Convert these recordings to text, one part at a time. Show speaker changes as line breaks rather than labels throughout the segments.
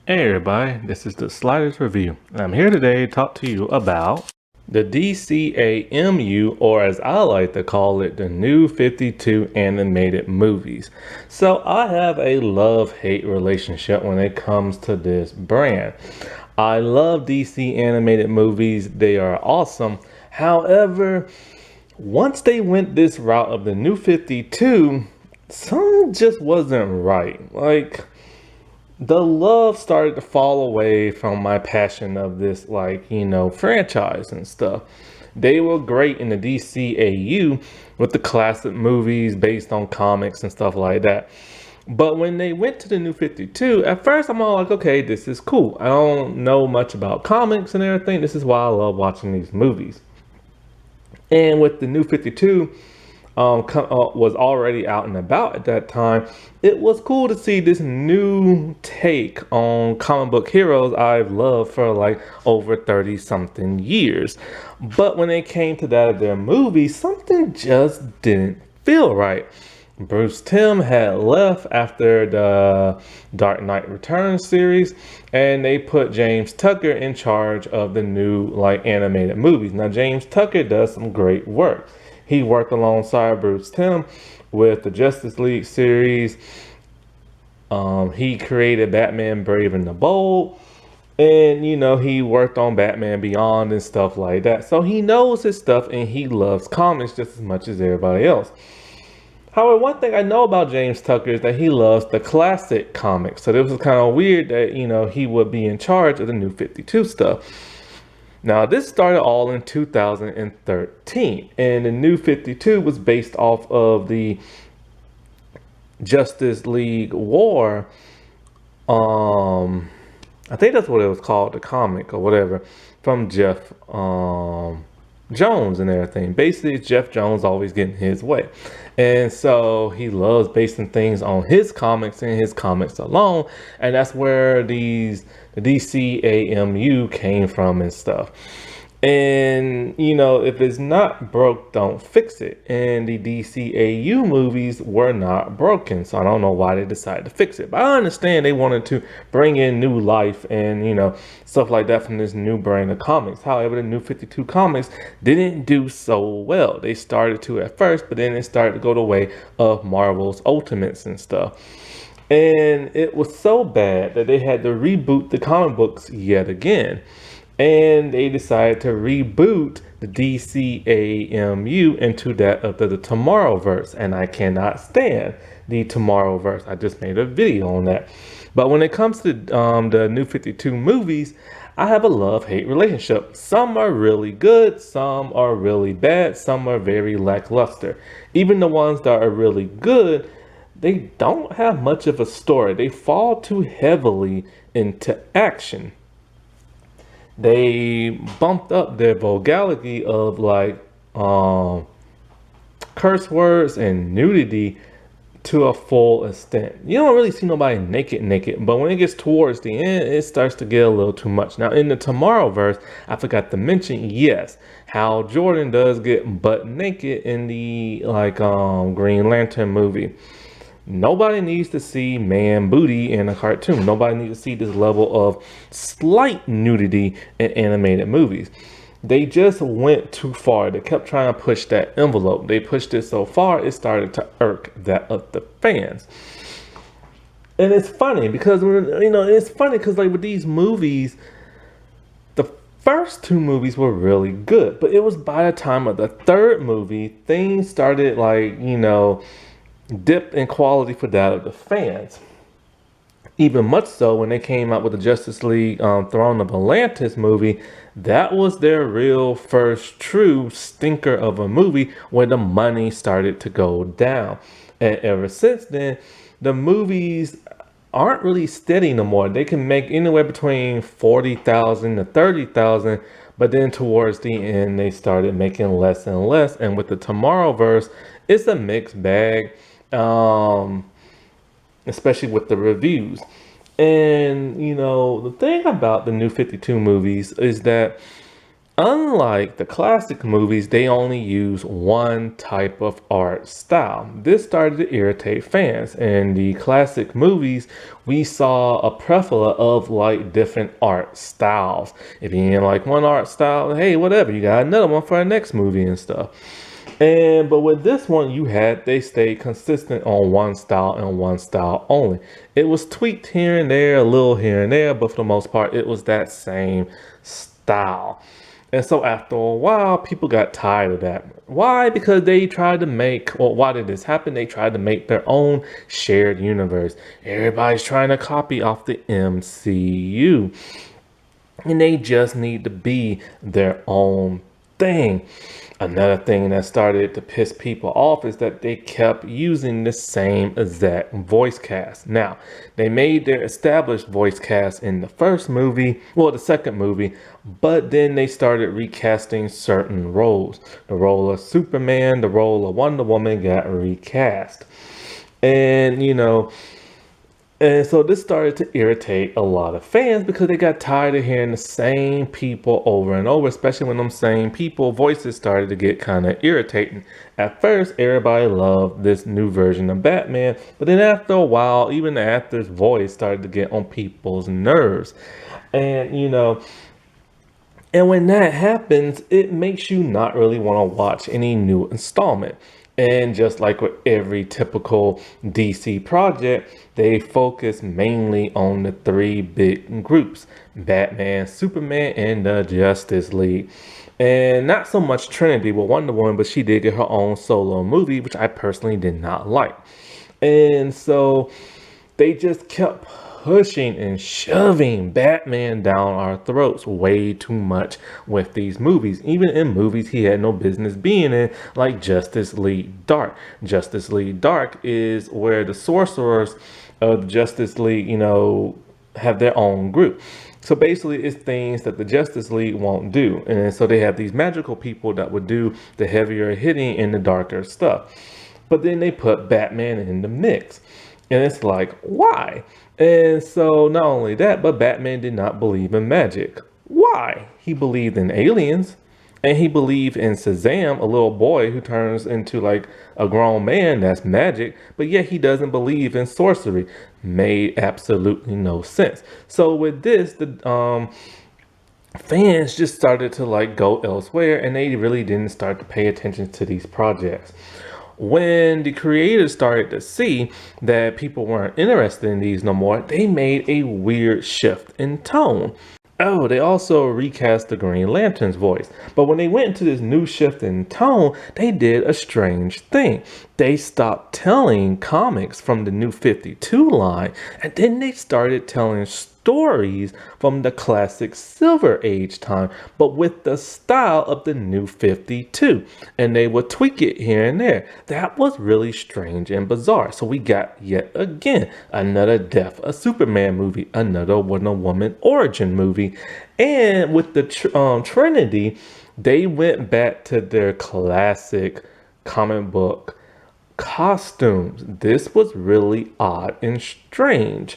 Hey everybody, this is the Sliders Review. I'm here today to talk to you about the dcamu, or as I like to call it, the New 52 animated movies. So I have a love-hate relationship when it comes to this brand. I love DC animated movies, they are awesome. However, once they went this route of the New 52, something just wasn't right. The love started to fall away from my passion of this, franchise and stuff. They were great in the DCAU with the classic movies based on comics and stuff like that. But when they went to the New 52, at first I'm all like, okay, this is cool. I don't know much about comics and everything. This is why I love watching these movies. And with the New 52, was already out and about at that time, it was cool to see this new take on comic book heroes I've loved for like over 30 something years. But when it came to that of their movie, something just didn't feel right. Bruce Timm had left after the Dark Knight Returns series, and they put James Tucker in charge of the new animated movies. Now James Tucker does some great work. He worked alongside Bruce Timm with the Justice League series. He created Batman Brave and the Bold. And, he worked on Batman Beyond and stuff like that. So he knows his stuff and he loves comics just as much as everybody else. However, one thing I know about James Tucker is that he loves the classic comics. So it was kind of weird that, he would be in charge of the New 52 stuff. Now, this started all in 2013, and the New 52 was based off of the Justice League War. I think that's what it was called, the comic or whatever, from Jeff Jones and everything. Basically, Jeff Jones always getting his way. And so he loves basing things on his comics and his comics alone. And that's where the DCAMU came from and stuff. And, if it's not broke, don't fix it. And the DCAU movies were not broken. So I don't know why they decided to fix it. But I understand they wanted to bring in new life and, stuff like that from this new brand of comics. However, the New 52 comics didn't do so well. They started to at first, but then it started to go the way of Marvel's Ultimates and stuff. And it was so bad that they had to reboot the comic books yet again. And they decided to reboot the DCAMU into that of the Tomorrowverse. And I cannot stand the Tomorrowverse. I just made a video on that. But when it comes to the New 52 movies, I have a love-hate relationship. Some are really good, some are really bad, some are very lackluster. Even the ones that are really good, they don't have much of a story. They fall too heavily into action. They bumped up their vulgarity of curse words and nudity to a full extent. You don't really see nobody naked, but when it gets towards the end, it starts to get a little too much. Now in the Tomorrowverse, I forgot to mention, yes, Hal Jordan does get butt naked in the Green Lantern movie. Nobody needs to see man booty in a cartoon. Nobody needs to see this level of slight nudity in animated movies. They just went too far. They kept trying to push that envelope. They pushed it so far, it started to irk that of the fans. And it's funny because, with these movies, the first two movies were really good. But it was by the time of the third movie, things started dipped in quality for that of the fans. Even much so when they came out with the Justice League Throne of Atlantis movie, that was their real first true stinker of a movie where the money started to go down. And ever since then, the movies aren't really steady no more. They can make anywhere between 40,000 to 30,000, but then towards the end, they started making less and less. And with the Tomorrowverse, it's a mixed bag. Especially with the reviews. And, the thing about the New 52 movies is that Unlike the classic movies, they only use one type of art style. This started to irritate fans. In the classic movies, we saw a plethora of like different art styles. If you didn't like one art style, hey, whatever, you got another one for our next movie and stuff. But with this one, they stayed consistent on one style and one style only. It was tweaked here and there, a little here and there, but for the most part, it was that same style. And so after a while, people got tired of that. Why? Because they tried to make, well, why did this happen? They tried to make their own shared universe. Everybody's trying to copy off the MCU. And they just need to be their own thing. Another thing that started to piss people off is that they kept using the same exact voice cast. Now, they made their established voice cast in the first movie, well, the second movie, but then they started recasting certain roles. The role of Superman, the role of Wonder Woman got recast. And, and so this started to irritate a lot of fans because they got tired of hearing the same people over and over, especially when them same people voices started to get kind of irritating. At first, everybody loved this new version of Batman, but then after a while, even the actor's voice started to get on people's nerves. And, and when that happens, it makes you not really want to watch any new installment. And just like with every typical DC project, they focus mainly on the three big groups: Batman, Superman, and the Justice League. And not so much Trinity with Wonder Woman, but she did get her own solo movie, which I personally did not like. And so they just kept pushing and shoving Batman down our throats way too much with these movies. Even in movies he had no business being in, like Justice League Dark. Justice League Dark is where the sorcerers of Justice League, have their own group. So basically, it's things that the Justice League won't do. And so they have these magical people that would do the heavier hitting and the darker stuff. But then they put Batman in the mix. And it's like, why? And so not only that, but Batman did not believe in magic. Why? He believed in aliens. And he believed in Shazam, a little boy who turns into like a grown man. That's magic. But yet he doesn't believe in sorcery. Made absolutely no sense. So with this, the fans just started to like go elsewhere, and they really didn't start to pay attention to these projects. When the creators started to see that people weren't interested in these no more, they made a weird shift in tone. Oh, they also recast the Green Lantern's voice. But when they went into this new shift in tone, they did a strange thing. They stopped telling comics from the New 52 line, and then they started telling stories from the classic Silver Age time, but with the style of the New 52. And they would tweak it here and there. That was really strange and bizarre. So we got yet again another Death of Superman movie, another Wonder Woman origin movie. And with the Trinity, they went back to their classic comic book costumes. This was really odd and strange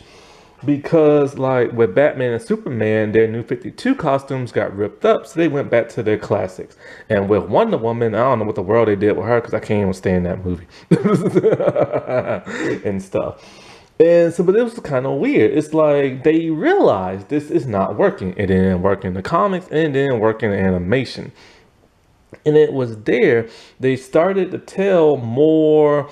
because like with Batman and Superman, their New 52 costumes got ripped up, so they went back to their classics. And with Wonder Woman, I don't know what the world they did with her because I can't even stand that movie and stuff. And so, but it was kind of weird. It's like they realized this is not working. It didn't work in the comics and it didn't work in the animation. And it was there they started to tell more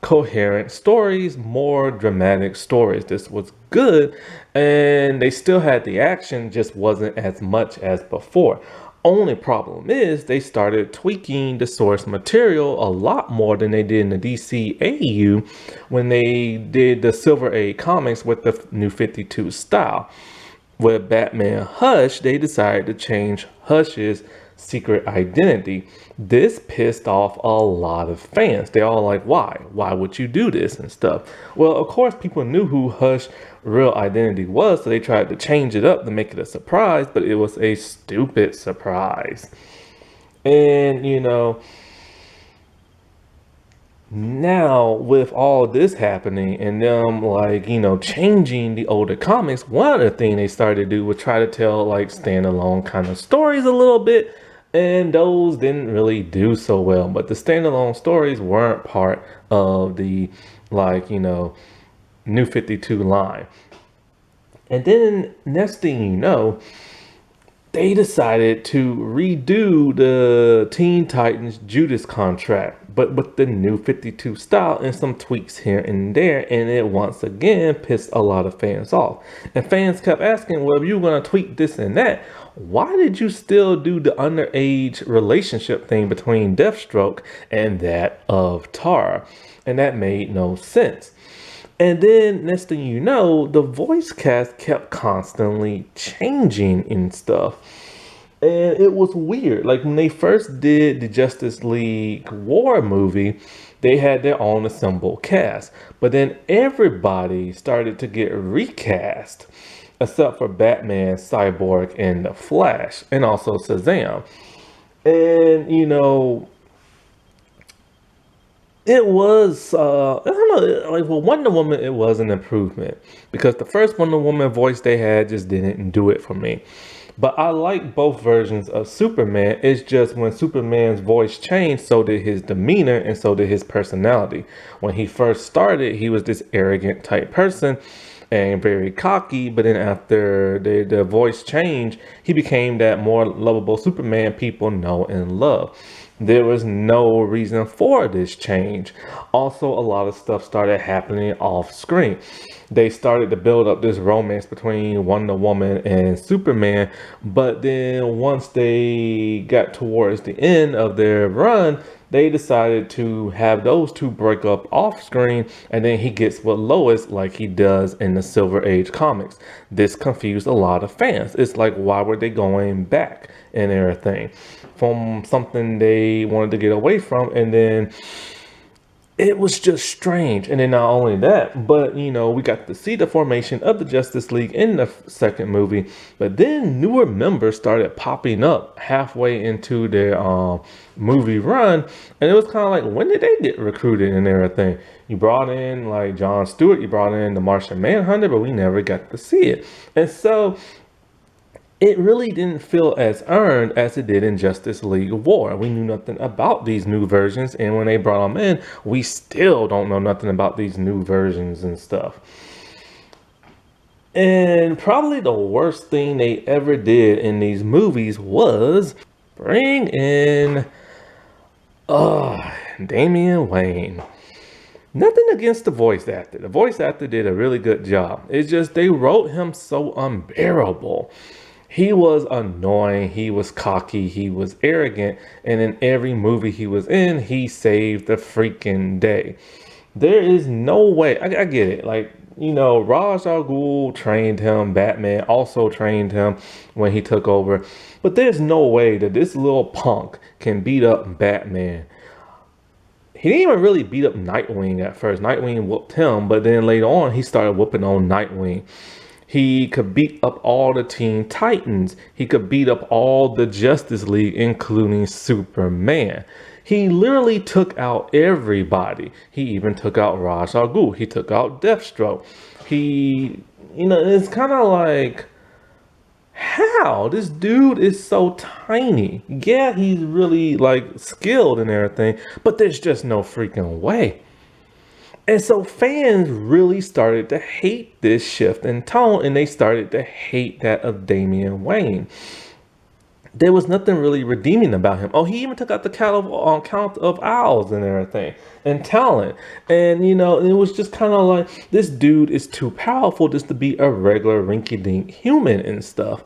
coherent stories, more dramatic stories. This was good, and they still had the action, just wasn't as much as before. Only problem is they started tweaking the source material a lot more than they did in the DCAU when they did the Silver Age comics with the New 52 style. With Batman Hush, they decided to change Hush's secret identity. This pissed off a lot of fans. They all like, why? Why would you do this and stuff? Well, of course, people knew who Hush's real identity was, so they tried to change it up to make it a surprise, but it was a stupid surprise. And, Now, with all this happening and them, like, changing the older comics, one other thing they started to do was try to tell, like, standalone kind of stories a little bit. And those didn't really do so well. But the standalone stories weren't part of the, like, New 52 line. And then, next thing you know, they decided to redo the Teen Titans Judas contract, but with the new 52 style and some tweaks here and there, and it once again pissed a lot of fans off. And fans kept asking, well, if you were going to tweak this and that, why did you still do the underage relationship thing between Deathstroke and that of Tara? And that made no sense. And then next thing you know, the voice cast kept constantly changing and stuff. And it was weird. Like when they first did the Justice League War movie, they had their own assembled cast. But then everybody started to get recast, except for Batman, Cyborg, and the Flash, and also Shazam. And it was, I don't know, like, well, Wonder Woman, it was an improvement because the first Wonder Woman voice they had just didn't do it for me. But I like both versions of Superman. It's just when Superman's voice changed, so did his demeanor and so did his personality. When he first started, he was this arrogant type person and very cocky, but then after the voice changed, he became that more lovable Superman people know and love. There was no reason for this change. Also, a lot of stuff started happening off screen. They started to build up this romance between Wonder Woman and Superman, but then once they got towards the end of their run, they decided to have those two break up off screen, and then he gets with Lois like he does in the Silver Age comics. This confused a lot of fans. It's like, why were they going back and everything from something they wanted to get away from? And then it was just strange. And then not only that, but we got to see the formation of the Justice League in the second movie, but then newer members started popping up halfway into their movie run, and it was kind of like, when did they get recruited and everything? You brought in like John Stewart, you brought in the Martian Manhunter, but we never got to see it. And so it really didn't feel as earned as it did in Justice League War. We knew nothing about these new versions, and when they brought them in, we still don't know nothing about these new versions and stuff. And probably the worst thing they ever did in these movies was bring in Damian Wayne. Nothing against the voice actor. The voice actor did a really good job. It's just they wrote him so unbearable. He was annoying, he was cocky, he was arrogant, and in every movie he was in, he saved the freaking day. There is no way, I get it, like, Ra's al Ghul trained him, Batman also trained him when he took over, but there's no way that this little punk can beat up Batman. He didn't even really beat up Nightwing at first. Nightwing whooped him, but then later on, he started whooping on Nightwing. He could beat up all the Teen Titans. He could beat up all the Justice League, including Superman. He literally took out everybody. He even took out Ra's al Ghul. He took out Deathstroke. It's kind of like, how? This dude is so tiny. Yeah, he's really like skilled and everything, but there's just no freaking way. And so fans really started to hate this shift in tone, and they started to hate that of Damian Wayne. There was nothing really redeeming about him. Oh, he even took out the count of owls and everything, and talent. And, it was just kind of like, this dude is too powerful just to be a regular rinky-dink human and stuff.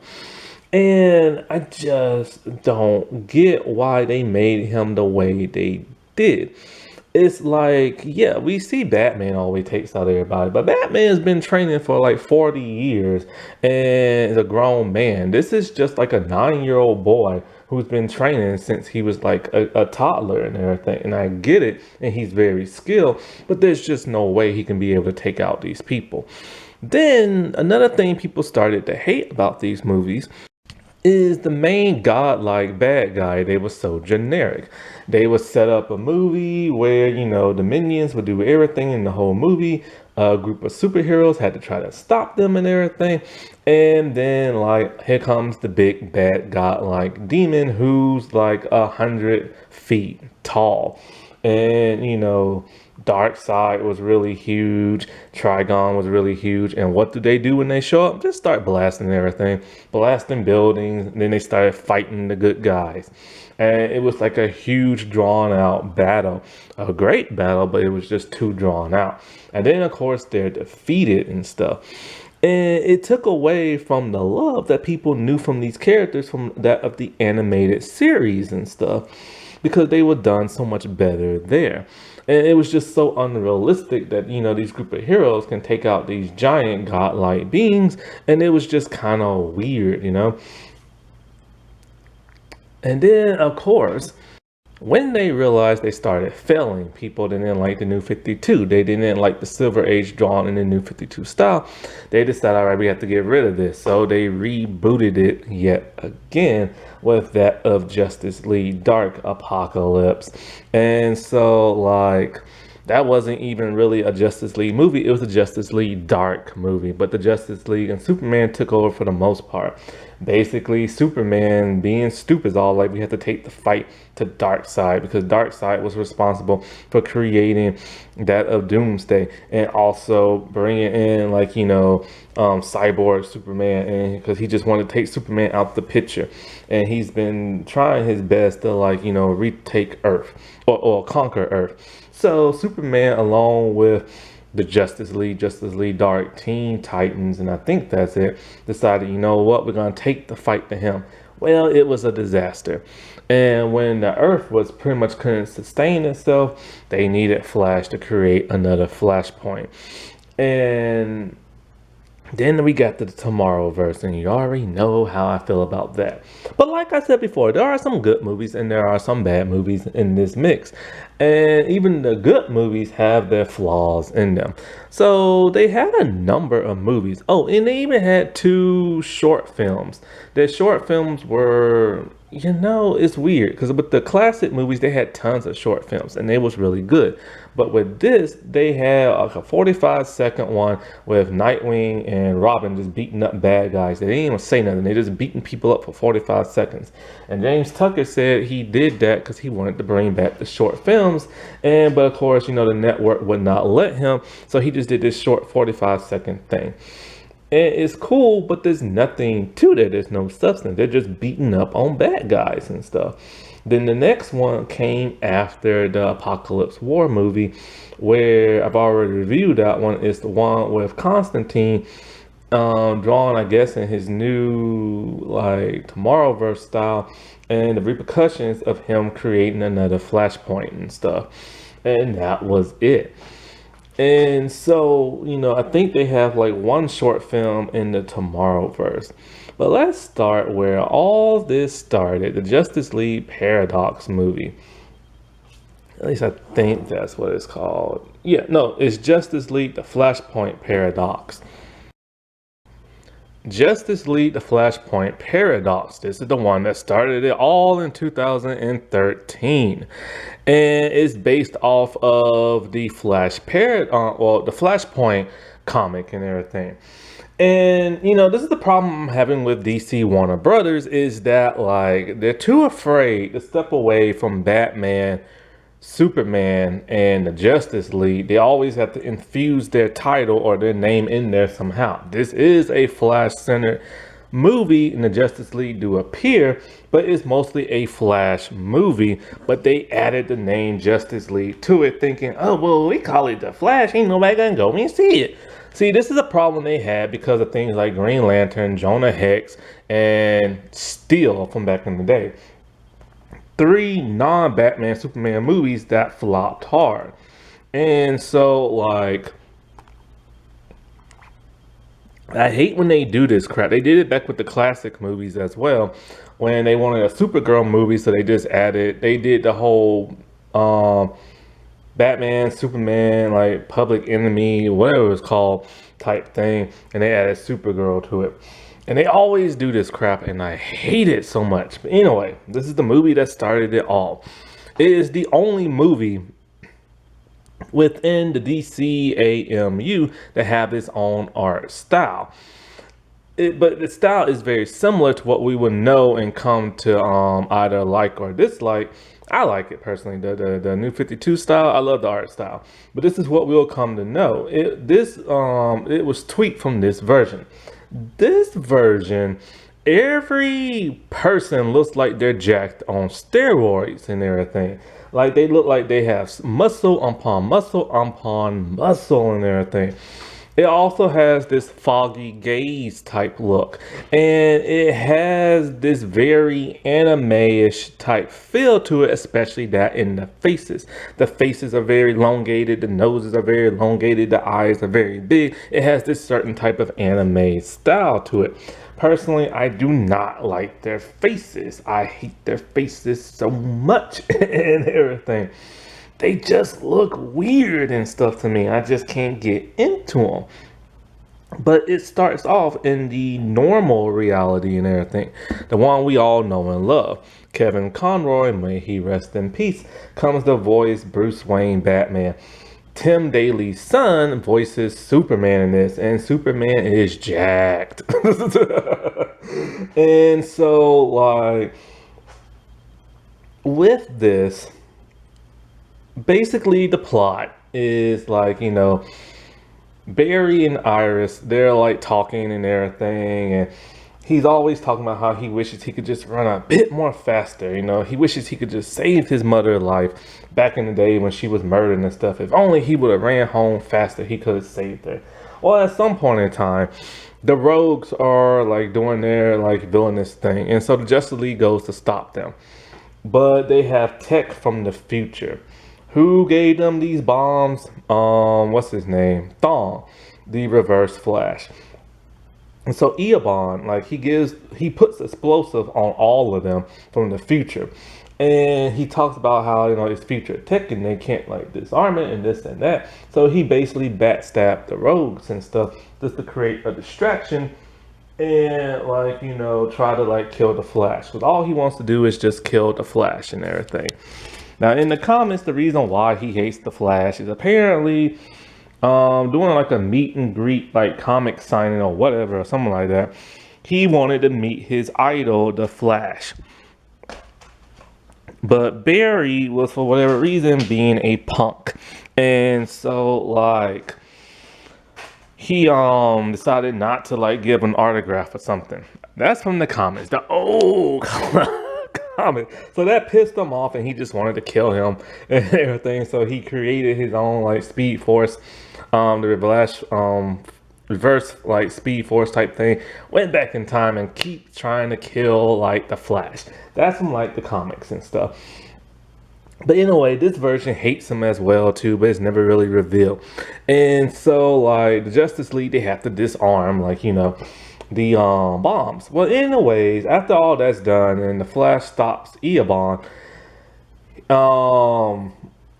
And I just don't get why they made him the way they did. It's like, yeah, we see Batman always takes out everybody, but Batman's been training for like 40 years and is a grown man. This is just like a 9-year-old boy who's been training since he was like a toddler and everything. And I get it, and he's very skilled, but there's just no way he can be able to take out these people. Then another thing people started to hate about these movies is the main godlike bad guy. They were so generic. They would set up a movie where, the minions would do everything in the whole movie. A group of superheroes had to try to stop them and everything. And then, like, here comes the big bad godlike demon who's like 100 feet tall. And, Dark Side was really huge. Trigon was really huge. And what do they do when they show up? Just start blasting everything, blasting buildings. And then they started fighting the good guys. And it was like a huge drawn out battle, a great battle, but it was just too drawn out. And then, of course, they're defeated and stuff. And it took away from the love that people knew from these characters from that of the animated series and stuff, because they were done so much better there. And it was just so unrealistic that, these group of heroes can take out these giant godlike beings. And it was just kind of weird. And then, of course, when they realized they started failing, people didn't like the New 52. They didn't like the Silver Age drawn in the New 52 style. They decided, all right, we have to get rid of this. So they rebooted it yet again with that of Justice League Dark Apocalypse. And so, like, that wasn't even really a Justice League movie. It was a Justice League Dark movie. But the Justice League and Superman took over for the most part. Basically, Superman being stupid is all like we had to take the fight to Darkseid, because Darkseid was responsible for creating that of Doomsday and also bringing in, like, Cyborg Superman, and because he just wanted to take Superman out the picture. And he's been trying his best to, like, retake Earth or conquer Earth. So Superman, along with the Justice League Dark, Teen Titans, and I think that's it, decided, you know what, we're going to take the fight to him. Well, it was a disaster. And when the Earth was pretty much couldn't sustain itself, they needed Flash to create another Flashpoint. And then we got to the Tomorrowverse, and you already know how I feel about that. But like I said before, there are some good movies and there are some bad movies in this mix. And even the good movies have their flaws in them. So they had a number of movies. Oh, and they even had 2 short films. The short films were, it's weird, because with the classic movies, they had tons of short films and they was really good. But with this, they had like a 45-second one with Nightwing and Robin just beating up bad guys. They didn't even say nothing. They just beating people up for 45 seconds. And James Tucker said he did that because he wanted to bring back the short films. But of course, the network would not let him. So he just did this short 45-second thing. And it's cool, but there's nothing to it. There's no substance. They're just beating up on bad guys and stuff. Then the next one came after the Apocalypse War movie, where I've already reviewed that one. Is the one with Constantine, drawn, I guess, in his new, like, Tomorrowverse style, and the repercussions of him creating another Flashpoint and stuff. And that was it. And so, I think they have like one short film in the Tomorrowverse. But let's start where all this started, the Justice League Paradox movie. At least I think that's what it's called. Yeah, no, it's Justice League, the Flashpoint Paradox. Justice League, the Flashpoint Paradox. This is the one that started it all in 2013. And it's based off of the the Flashpoint comic and everything. And, this is the problem I'm having with DC Warner Brothers, is that, like, they're too afraid to step away from Batman, Superman, and the Justice League. They always have to infuse their title or their name in there somehow. This is a Flash-centered movie, and the Justice League do appear, but it's mostly a Flash movie. But they added the name Justice League to it, thinking, oh, well, we call it the Flash, ain't nobody gonna go and see it. See, this is a problem they had because of things like Green Lantern, Jonah Hex, and Steel from back in the day. 3 non-Batman Superman movies that flopped hard. And so, like, I hate when they do this crap. They did it back with the classic movies as well, when they wanted a Supergirl movie, so they just added, they did the whole Batman, Superman, like Public Enemy, whatever it's called, type thing, and they added Supergirl to it. And they always do this crap, and I hate it so much. But anyway, this is the movie that started it all. It is the only movie within the dcamu that have its own art style. But the style is very similar to what we would know and come to either like or dislike. I like it personally, the new 52 style. I love the art style, but this is what we'll come to know. It was tweaked from this version. This version, every person looks like they're jacked on steroids and everything. Like they look like they have muscle upon muscle upon muscle and everything. It also has this foggy gaze type look, and it has this very anime-ish type feel to it, especially that in the faces. The faces are very elongated, the noses are very elongated, the eyes are very big. It has this certain type of anime style to it. Personally, I do not like their faces. I hate their faces so much and everything. They just look weird and stuff to me. I just can't get into them. But it starts off in the normal reality and everything. The one we all know and love. Kevin Conroy, may he rest in peace, comes to voice Bruce Wayne Batman. Tim Daly's son voices Superman in this, and Superman is jacked. And so, like, with this, basically the plot is like, Barry and Iris, they're like talking and everything, and he's always talking about how he wishes he could just run a bit more faster. He wishes he could just save his mother's life back in the day when she was murdered and stuff. If only he would have ran home faster, he could have saved her. Well, at some point in time, the rogues are like doing their like villainous thing, and so the Justice League goes to stop them. But they have tech from the future. Who gave them these bombs? What's his name? Thong, the Reverse Flash. And so Eobon, like he puts explosive on all of them from the future. And he talks about how, it's future tech and they can't like disarm it and this and that. So he basically backstabbed the rogues and stuff just to create a distraction and try to like kill the Flash. Because all he wants to do is just kill the Flash and everything. Now, in the comments, the reason why he hates the Flash is apparently doing like a meet and greet, like comic signing or whatever, or something like that. He wanted to meet his idol, the Flash. But Barry was, for whatever reason, being a punk. And so, like, he decided not to, like, give an autograph or something. That's from the comments. The old comment. So that pissed him off and he just wanted to kill him and everything. So he created his own like Speed Force, the reverse like Speed Force type thing. Went back in time and keep trying to kill like the Flash. That's from like the comics and stuff. But anyway, this version hates him as well too, but it's never really revealed. And so like the Justice League, they have to disarm the bombs. Well, anyways, after all that's done and the Flash stops Eobon,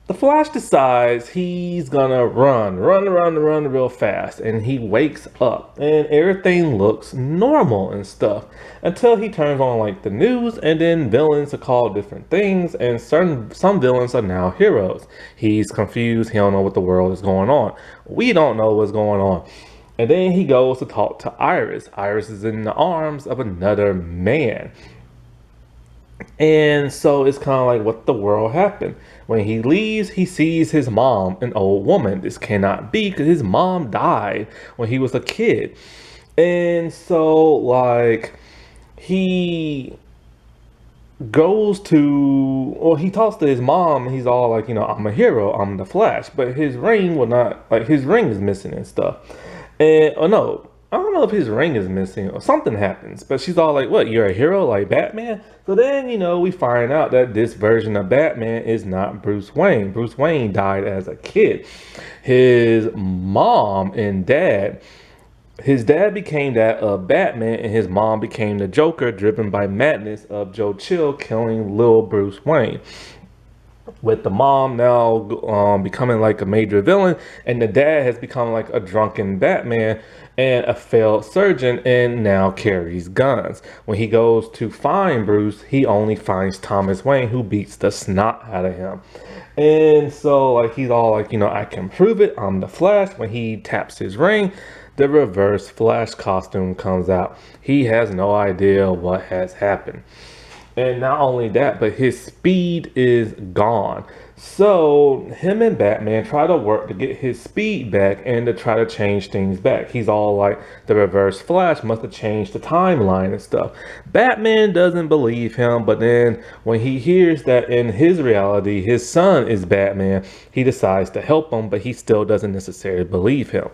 the Flash decides he's gonna run real fast, and he wakes up and everything looks normal and stuff until he turns on like the news, and then villains are called different things, and some villains are now heroes. He's confused, he don't know what the world is going on. We don't know what's going on. And then he goes to talk to Iris. Iris is in the arms of another man. And so it's kind of like, what the world happened? When he leaves, he sees his mom, an old woman. This cannot be because his mom died when he was a kid. And so like he goes to, or he talks to his mom, and he's all like, I'm a hero, I'm the Flash. But his ring will not, like his ring is missing and stuff. And no, I don't know if his ring is missing or something happens, but she's all like, what, you're a hero like Batman? So then, we find out that this version of Batman is not Bruce Wayne. Bruce Wayne died as a kid. His mom and dad, his dad became that of Batman, and his mom became the Joker, driven by madness of Joe Chill killing little Bruce Wayne. with the mom now becoming like a major villain, and the dad has become like a drunken Batman and a failed surgeon, and now carries guns. When he goes to find Bruce, he only finds Thomas Wayne, who beats the snot out of him. And so like he's all like, I can prove it, I'm the Flash. When he taps his ring, the Reverse Flash costume comes out. He has no idea what has happened. And not only that, but his speed is gone. So him and Batman try to work to get his speed back and to try to change things back. He's all like, the Reverse Flash must have changed the timeline and stuff. Batman doesn't believe him, but then when he hears that in his reality, his son is Batman, he decides to help him, but he still doesn't necessarily believe him.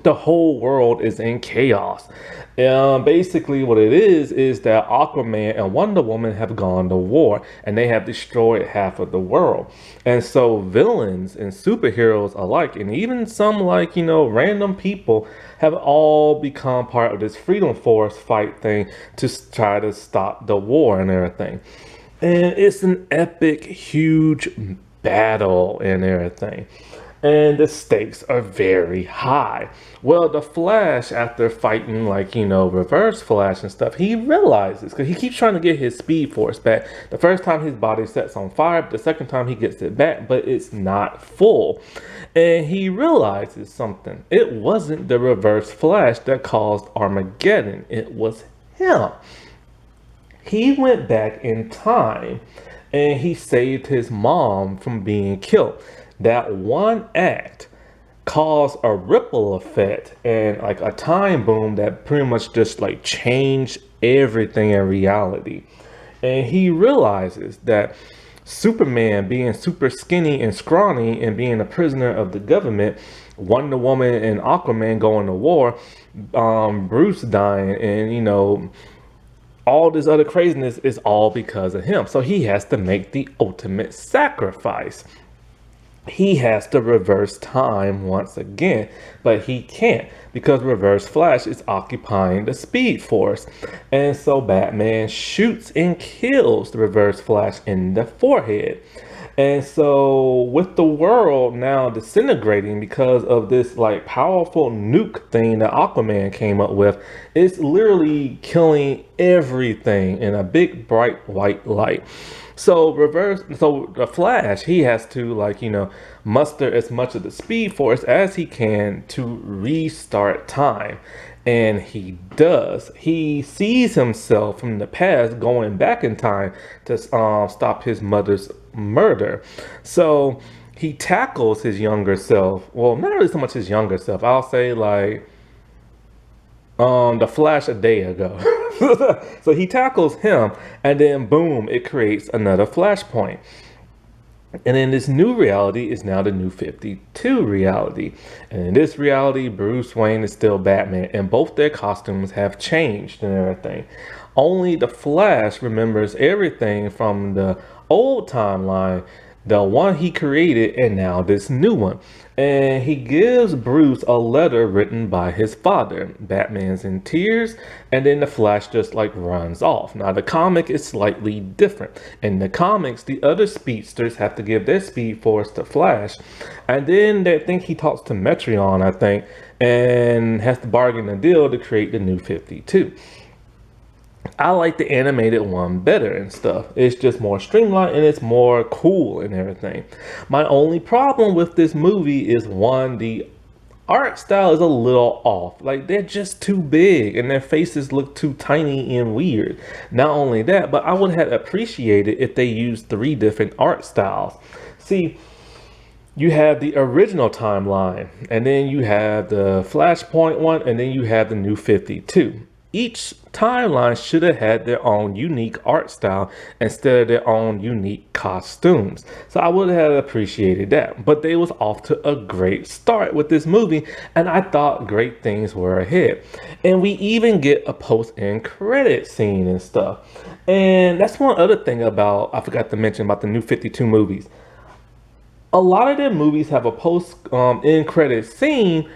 The whole world is in chaos. Basically what it is that Aquaman and Wonder Woman have gone to war, and they have destroyed half of the world. And so villains and superheroes alike, and even some like, random people, have all become part of this Freedom Force fight thing to try to stop the war and everything. And it's an epic, huge battle and everything. And the stakes are very high. Well, the Flash, after fighting like, Reverse Flash and stuff, he realizes, because he keeps trying to get his Speed Force back. The first time his body sets on fire, but the second time he gets it back, but it's not full. And he realizes something. It wasn't the Reverse Flash that caused Armageddon. It was him. He went back in time and he saved his mom from being killed. That one act caused a ripple effect and like a time boom that pretty much just like changed everything in reality. And he realizes that Superman being super skinny and scrawny and being a prisoner of the government, Wonder Woman and Aquaman going to war, Bruce dying, and all this other craziness is all because of him. So he has to make the ultimate sacrifice. He has to reverse time once again, but he can't because Reverse Flash is occupying the Speed Force. And so Batman shoots and kills the Reverse Flash in the forehead. And so with the world now disintegrating because of this like powerful nuke thing that Aquaman came up with, it's literally killing everything in a big bright white light. So the Flash, he has to like, muster as much of the Speed Force as he can to restart time. And he does. He sees himself from the past going back in time to stop his mother's murder. So he tackles his younger self. Well, not really so much his younger self. I'll say like the Flash a day ago. So he tackles him, and then boom, it creates another flashpoint. And then this new reality is now the new 52 reality. And in this reality, Bruce Wayne is still Batman, and both their costumes have changed and everything. Only the Flash remembers everything from the old timeline, the one he created, and now this new one. And he gives Bruce a letter written by his father. Batman's in tears, and then the Flash just like runs off. Now the comic is slightly different. In the comics, the other speedsters have to give their Speed Force to Flash, and then they think he talks to Metron, I think, and has to bargain a deal to create the new 52. I like the animated one better and stuff. It's just more streamlined and it's more cool and everything. My only problem with this movie is one, the art style is a little off. Like they're just too big and their faces look too tiny and weird. Not only that, but I would have appreciated if they used 3 different art styles. See, you have the original timeline, and then you have the Flashpoint one, and then you have the new 52. Each timeline should have had their own unique art style instead of their own unique costumes. So I would have appreciated that. But they was off to a great start with this movie, and I thought great things were ahead. And we even get a post-end credit scene and stuff. And that's one other thing about, I forgot to mention about the new 52 movies. A lot of their movies have a post-end credit scene,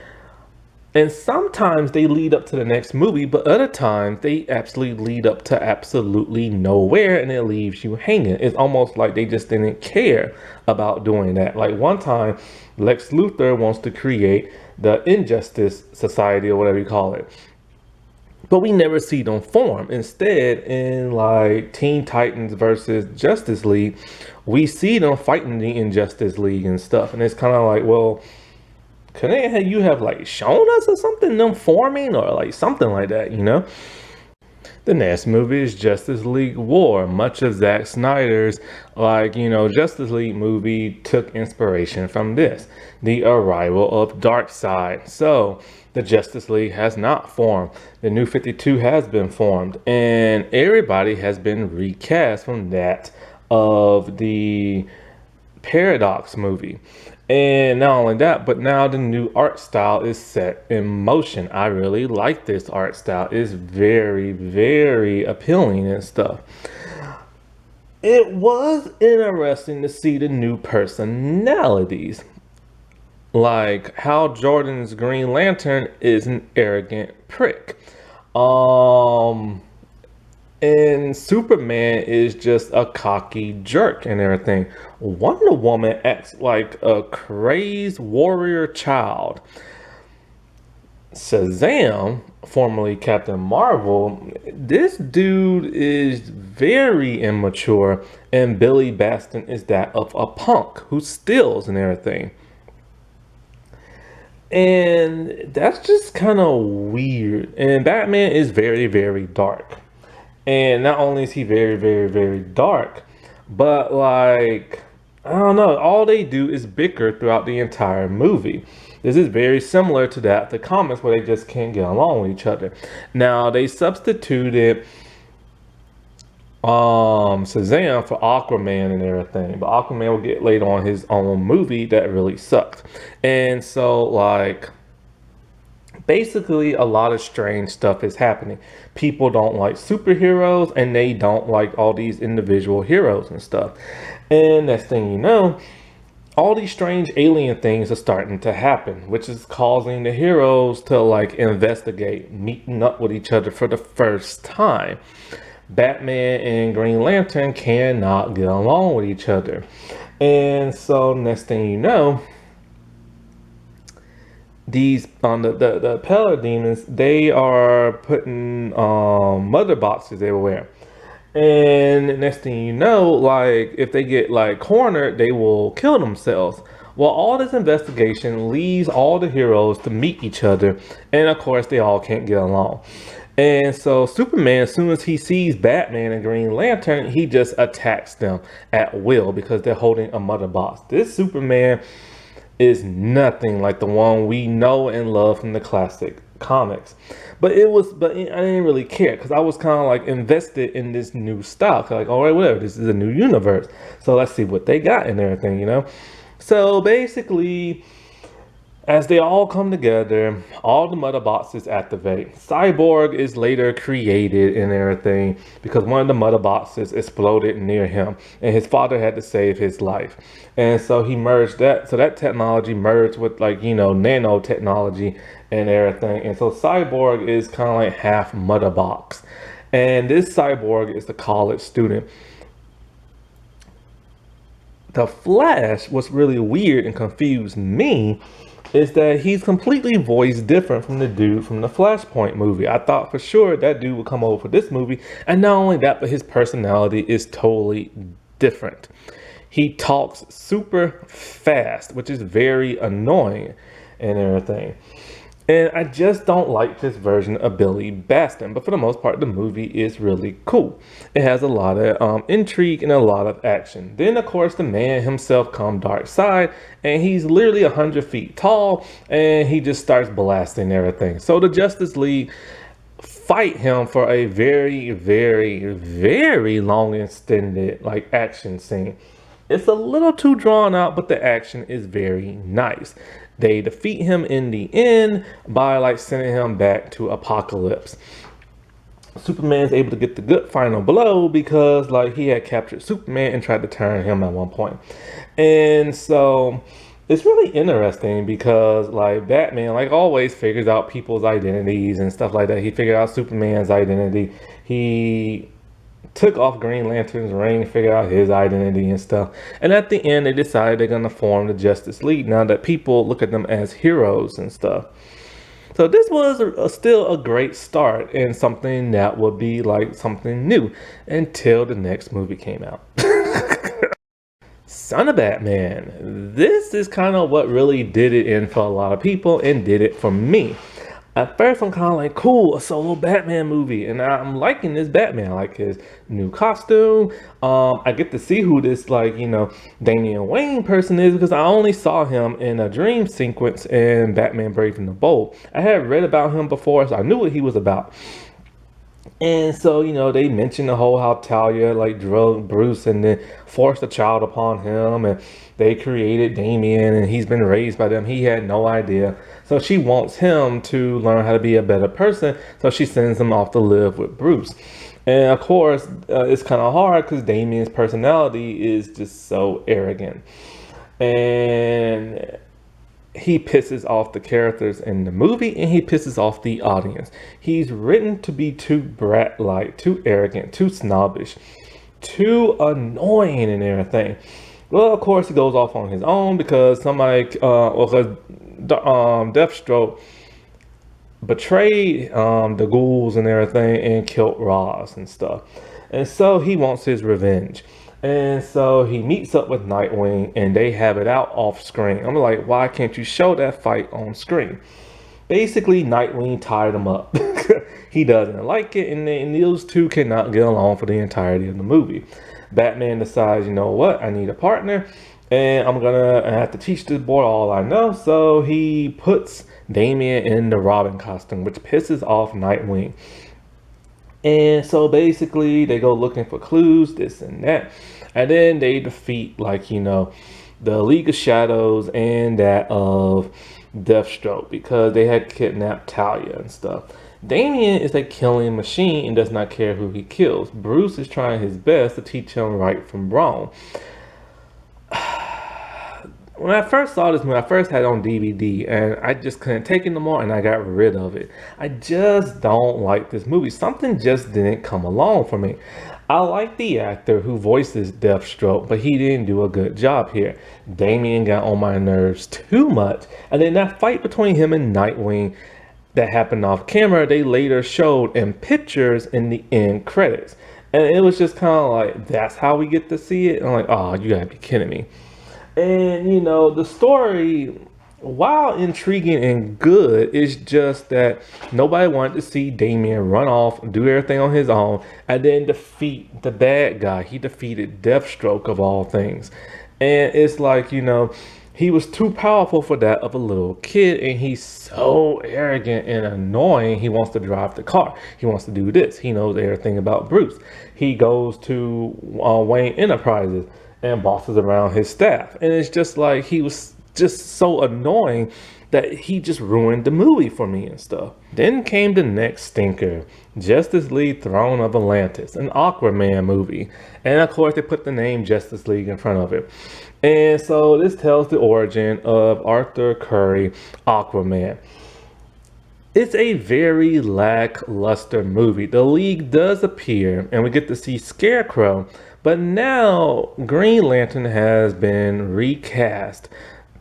And sometimes they lead up to the next movie, but other times they absolutely lead up to absolutely nowhere and it leaves you hanging. It's almost like they just didn't care about doing that. Like one time, Lex Luthor wants to create the Injustice Society or whatever you call it. But we never see them form. Instead, in like Teen Titans versus Justice League, we see them fighting the Injustice League and stuff. And it's kind of like, well, couldn't you have like shown us or something, them forming or like something like that, you know? The next movie is Justice League War. Much of Zack Snyder's, Justice League movie took inspiration from this. The arrival of Darkseid. So, the Justice League has not formed. The New 52 has been formed. And everybody has been recast from that of the Paradox movie. And not only that, but now the new art style is set in motion. I really like this art style. It's very, very appealing and stuff. It was interesting to see the new personalities. Like Hal Jordan's Green Lantern is an arrogant prick. And Superman is just a cocky jerk and everything. Wonder Woman acts like a crazed warrior child. Shazam, formerly Captain Marvel, this dude is very immature, and Billy Batson is that of a punk who steals and everything. And that's just kind of weird. And Batman is very, very dark. And not only is he very, very, very dark, but like, I don't know, all they do is bicker throughout the entire movie. This is very similar to that, the comics where they just can't get along with each other. Now, they substituted Shazam for Aquaman and everything, but Aquaman will get laid on his own movie that really sucked. And so, like, basically a lot of strange stuff is happening. People don't like superheroes and they don't like all these individual heroes and stuff. And next thing you know, all these strange alien things are starting to happen, which is causing the heroes to like investigate, meeting up with each other for the first time. Batman and Green Lantern cannot get along with each other. And so next thing you know, these the paladins, they are putting mother boxes everywhere, and next thing you know, like if they get like cornered, they will kill themselves. Well, all this investigation leads all the heroes to meet each other, and of course they all can't get along. And so Superman, as soon as he sees Batman and Green Lantern, he just attacks them at will because they're holding a mother box. This Superman is nothing like the one we know and love from the classic comics. But I didn't really care because I was kind of like invested in this new style. Like, all right, whatever, this is a new universe. So let's see what they got and everything, you know? So basically, as they all come together, all the mother boxes activate. Cyborg is later created and everything because one of the mother boxes exploded near him and his father had to save his life. And so he merged that. So that technology merged with nanotechnology and everything. And so Cyborg is kind of like half mother box. And this Cyborg is a college student. The Flash, what's really weird and confused me is that he's completely voiced different from the dude from the Flashpoint movie. I thought for sure that dude would come over for this movie. And not only that, but his personality is totally different. He talks super fast, which is very annoying and everything. And I just don't like this version of Billy Batson. But for the most part, the movie is really cool. It has a lot of intrigue and a lot of action. Then, of course, the man himself comes Darkseid. And he's literally 100 feet tall. And he just starts blasting everything. So the Justice League fight him for a very, very, very long extended action scene. It's a little too drawn out, but the action is very nice. They defeat him in the end by sending him back to Apocalypse. Superman's able to get the good final blow because he had captured Superman and tried to turn him at one point. And so it's really interesting because like Batman, like always, figures out people's identities and stuff like that. He figured out Superman's identity. He took off Green Lantern's ring, figured out his identity and stuff. And at the end, they decided they're gonna form the Justice League now that people look at them as heroes and stuff. So this was still a great start and something that would be like something new until the next movie came out. Son of Batman. This is kind of what really did it in for a lot of people and did it for me. At first, I'm kind of like, cool, a solo Batman movie. And I'm liking this Batman, like his new costume. I get to see who this, like, Damian Wayne person is because I only saw him in a dream sequence in Batman Brave and the Bold. I had read about him before, so I knew what he was about. And so, they mentioned the whole how Talia like drugged Bruce and then forced a child upon him, and they created Damien and he's been raised by them. He had no idea. So she wants him to learn how to be a better person. So she sends him off to live with Bruce. And of course, it's kind of hard because Damien's personality is just so arrogant. And he pisses off the characters in the movie and he pisses off the audience. He's written to be too brat-like, too arrogant, too snobbish, too annoying and everything. Well, of course, he goes off on his own because Deathstroke betrayed the ghouls and everything and killed Roz and stuff. And so he wants his revenge. And so he meets up with Nightwing and they have it out off screen. I'm like, why can't you show that fight on screen? Basically, Nightwing tied him up. He doesn't like it, and those two cannot get along for the entirety of the movie. Batman decides, you know what, I need a partner, and I'm gonna have to teach this boy all I know. So he puts Damian in the Robin costume, which pisses off Nightwing. And so basically they go looking for clues, this and that. And then they defeat the League of Shadows and that of Deathstroke because they had kidnapped Talia and stuff. Damien is a killing machine and does not care who he kills. Bruce is trying his best to teach him right from wrong. When I first saw this movie, I first had it on DVD and I just couldn't take it no more and I got rid of it. I just don't like this movie. Something just didn't come along for me. I like the actor who voices Deathstroke, but he didn't do a good job here. Damien got on my nerves too much. And then that fight between him and Nightwing that happened off camera, they later showed in pictures in the end credits. And it was just kind of like, that's how we get to see it? And I'm like, oh, you gotta be kidding me. And the story, while intriguing and good, is just that nobody wanted to see Damien run off, do everything on his own, and then defeat the bad guy. He defeated Deathstroke of all things. And it's like, he was too powerful for that of a little kid, and he's so arrogant and annoying. He wants to drive the car. He wants to do this. He knows everything about Bruce. He goes to Wayne Enterprises and bosses around his staff. And it's just like he was just so annoying that he just ruined the movie for me and stuff. Then came the next stinker, Justice League Throne of Atlantis, an Aquaman movie. And of course they put the name Justice League in front of it. And so this tells the origin of Arthur Curry, Aquaman. It's a very lackluster movie. The League does appear and we get to see Scarecrow, but now Green Lantern has been recast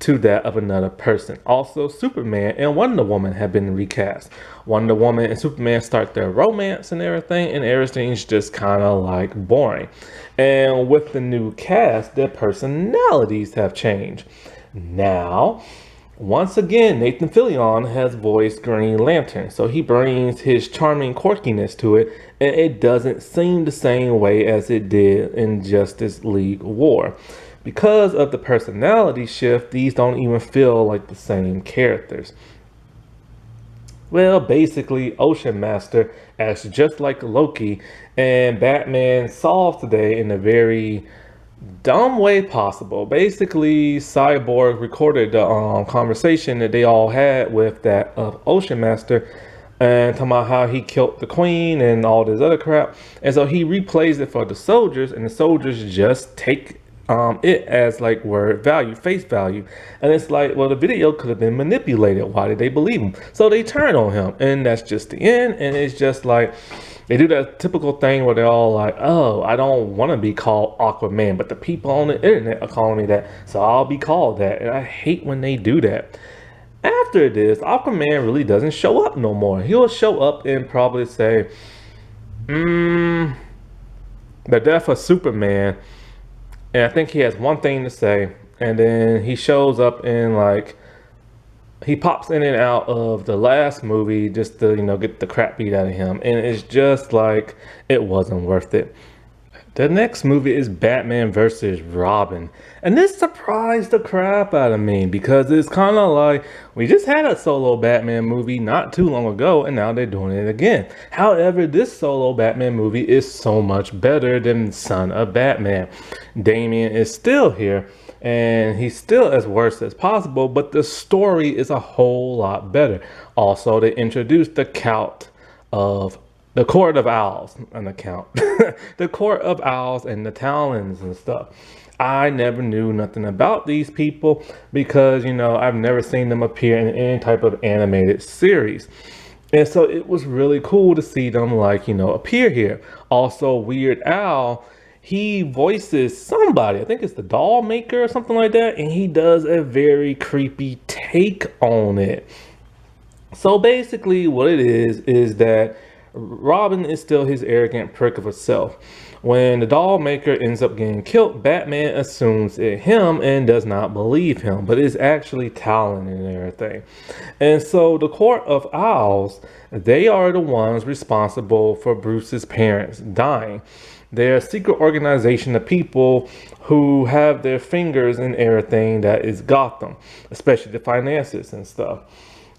to that of another person. Also, Superman and Wonder Woman have been recast. Wonder Woman and Superman start their romance and everything's just kind of like boring. And with the new cast, their personalities have changed. Now, once again, Nathan Fillion has voiced Green Lantern, so he brings his charming quirkiness to it, and it doesn't seem the same way as it did in Justice League War. Because of the personality shift, these don't even feel like the same characters. Well, basically, Ocean Master acts just like Loki, and Batman solves today in a very dumb way possible. Basically, Cyborg recorded the conversation that they all had with that of Ocean Master and talking about how he killed the queen and all this other crap. And so he replays it for the soldiers, and the soldiers just take it as like word value, face value. And it's like, well, the video could have been manipulated. Why did they believe him? So they turn on him, and that's just the end. And it's just like they do that typical thing where they're all like, oh, I don't want to be called Aquaman, but the people on the internet are calling me that, so I'll be called that. And I hate when they do that. After this, Aquaman really doesn't show up no more. He'll show up and probably say, the death of Superman. And I think he has one thing to say, and then he shows up in like, he pops in and out of the last movie just to, get the crap beat out of him. And it's just like, it wasn't worth it. The next movie is Batman versus Robin. And this surprised the crap out of me because it's kind of like we just had a solo Batman movie not too long ago and now they're doing it again. However, this solo Batman movie is so much better than Son of Batman. Damian is still here and he's still as worse as possible, but the story is a whole lot better. Also, they introduced the Court of Owls, an account. The Court of Owls and the Talons and stuff. I never knew nothing about these people because, I've never seen them appear in any type of animated series. And so it was really cool to see them appear here. Also, Weird Al, he voices somebody. I think it's the doll maker or something like that. And he does a very creepy take on it. So basically what it is that Robin is still his arrogant prick of a self. When the doll maker ends up getting killed, Batman assumes it's him and does not believe him, but it's actually Talon and everything. And so the Court of Owls, they are the ones responsible for Bruce's parents dying. They're a secret organization of people who have their fingers in everything that is Gotham, especially the finances and stuff.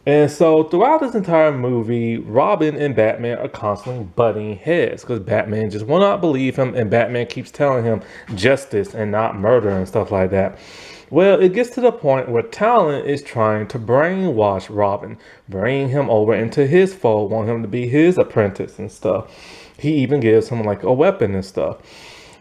And so throughout this entire movie, Robin and Batman are constantly butting heads because Batman just will not believe him and Batman keeps telling him justice and not murder and stuff like that. Well, it gets to the point where Talon is trying to brainwash Robin, bring him over into his fold, want him to be his apprentice and stuff. He even gives him like a weapon and stuff.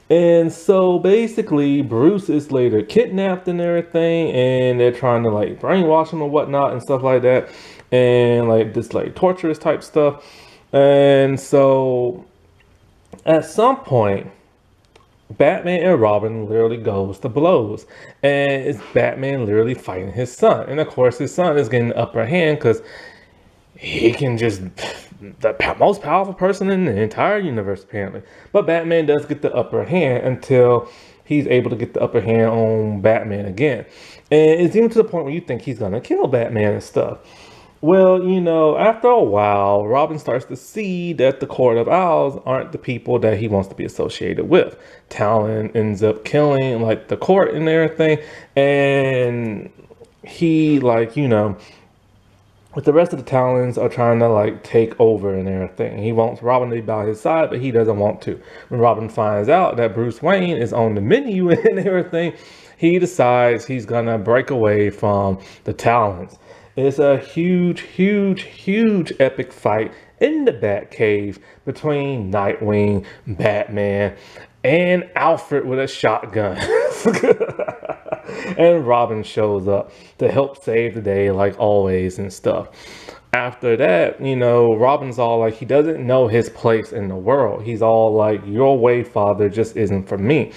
And so basically Bruce is later kidnapped and everything, and they're trying to brainwash him and whatnot and stuff like that, and this torturous type stuff. And so at some point Batman and Robin literally goes to blows, and it's Batman literally fighting his son, and of course his son is getting the upper hand because he can just the most powerful person in the entire universe apparently. But Batman does get the upper hand until he's able to get the upper hand on Batman again. And it's even to the point where you think he's gonna kill Batman and stuff. Well, after a while, Robin starts to see that the Court of Owls aren't the people that he wants to be associated with. Talon ends up killing the court and everything, and he with the rest of the Talons are trying to take over and everything. He wants Robin to be by his side, but he doesn't want to. When Robin finds out that Bruce Wayne is on the menu and everything, he decides he's gonna break away from the Talons. It's a huge, huge, huge epic fight in the Batcave between Nightwing, Batman, and Alfred with a shotgun. And Robin shows up to help save the day like always and stuff. After that, Robin's all he doesn't know his place in the world. He's all your way, father, just isn't for me.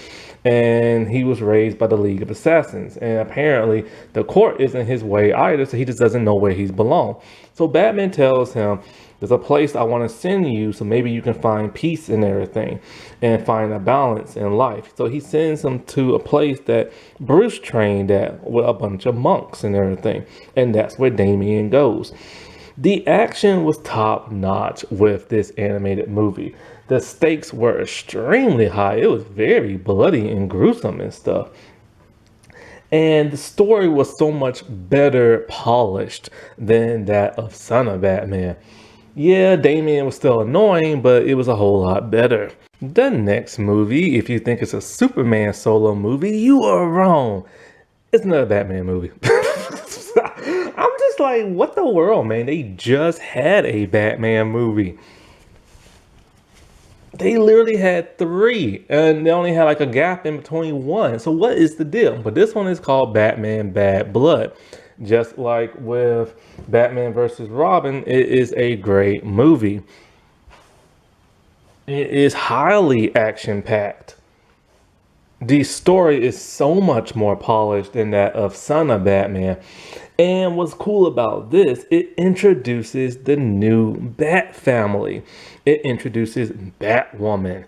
And he was raised by the League of Assassins. And apparently the court isn't his way either, so he just doesn't know where he's belong. So Batman tells him, there's a place I want to send you so maybe you can find peace in everything and find a balance in life. So he sends him to a place that Bruce trained at with a bunch of monks and everything. And that's where Damian goes. The action was top notch with this animated movie. The stakes were extremely high. It was very bloody and gruesome and stuff. And the story was so much better polished than that of Son of Batman. Yeah, Damian was still annoying, but it was a whole lot better. The next movie, if you think it's a Superman solo movie, you are wrong. It's another Batman movie. I'm just what the world, man? They just had a Batman movie. They literally had three, and they only had like a gap in between one. So what is the deal? But this one is called Batman Bad Blood. Just like with Batman versus Robin, it is a great movie. It is highly action packed. The story is so much more polished than that of Son of Batman. And what's cool about this, it introduces the new Bat family. It introduces Batwoman,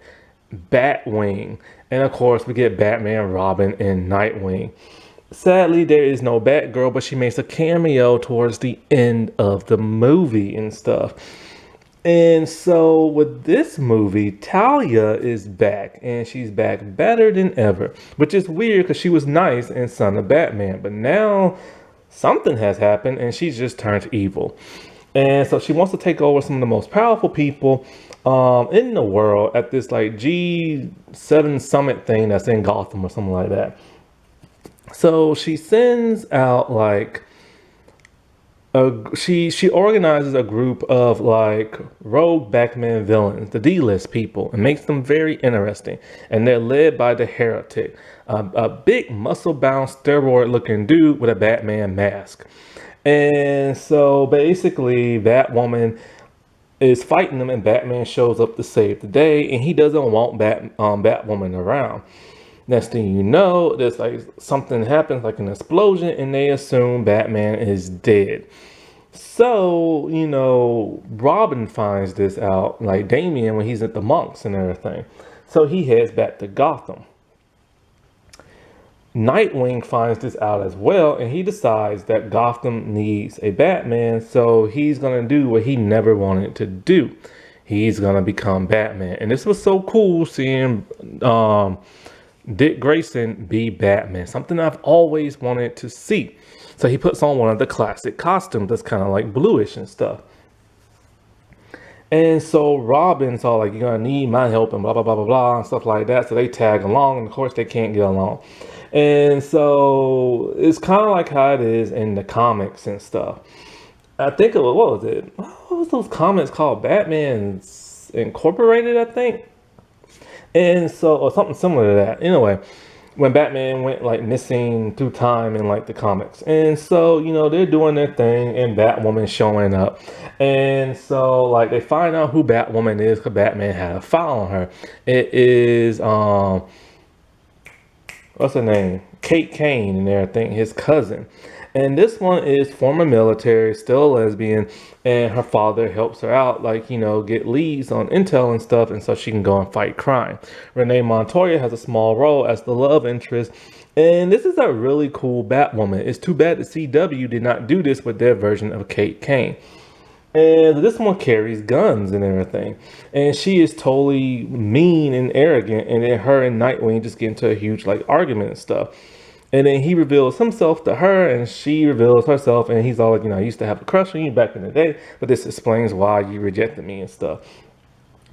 Batwing, and of course we get Batman, Robin, and Nightwing. Sadly, there is no Batgirl, but she makes a cameo towards the end of the movie and stuff. And so with this movie, Talia is back, and she's back better than ever, which is weird because she was nice in Son of Batman, but now something has happened and she's just turned evil. And so she wants to take over some of the most powerful people in the world at this like G7 summit thing that's in Gotham or something like that. So she sends out like she organizes a group of like rogue Batman villains, the D-list people, and makes them very interesting. And they're led by the Heretic, a big muscle-bound steroid-looking dude with a Batman mask. And so basically, Batwoman is fighting them, and Batman shows up to save the day, and he doesn't want Batwoman around. Next thing you know, there's like something happens, like an explosion, and they assume Batman is dead. So, you know, Robin finds this out, like Damian, when he's at the monks and everything. So he heads back to Gotham. Nightwing finds this out as well, and he decides that Gotham needs a Batman, so he's going to do what he never wanted to do. He's going to become Batman. And this was so cool seeing Dick Grayson be Batman, something I've always wanted to see. So he puts on one of the classic costumes that's kind of like bluish and stuff. And so Robin's all like, you're going to need my help and blah, blah, blah, blah, blah, and stuff like that. So they tag along, and of course they can't get along. And so it's kind of like how it is in the comics and stuff. I think it was, what was it? What was those comics called? Batman Incorporated, I think. And so, or something similar to that. Anyway, when Batman went like missing through time in like the comics. And so, you know, they're doing their thing and Batwoman showing up. And so like they find out who Batwoman is because Batman had a file on her. It is, what's her name? Kate Kane and everything, his cousin. And this one is former military, still a lesbian, and her father helps her out, like, you know, get leads on intel and stuff, and so she can go and fight crime. Renee Montoya has a small role as the love interest, and this is a really cool Batwoman. It's too bad the CW did not do this with their version of Kate Kane. And this one carries guns and everything. And she is totally mean and arrogant, and then her and Nightwing just get into a huge, like, argument and stuff. And then he reveals himself to her, and she reveals herself, and he's all like, you know, I used to have a crush on you back in the day, but this explains why you rejected me and stuff.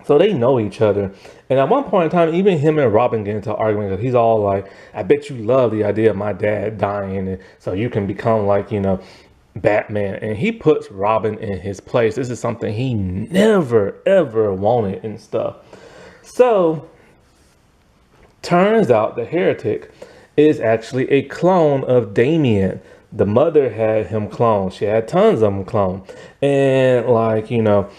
So they know each other. And at one point in time, even him and Robin get into an argument because he's all like, I bet you love the idea of my dad dying, and so you can become like, you know, Batman. And he puts Robin in his place. This is something he never, ever wanted and stuff. So, turns out the Heretic is actually a clone of Damian. The mother had him cloned. She had tons of them cloned. And like, you know,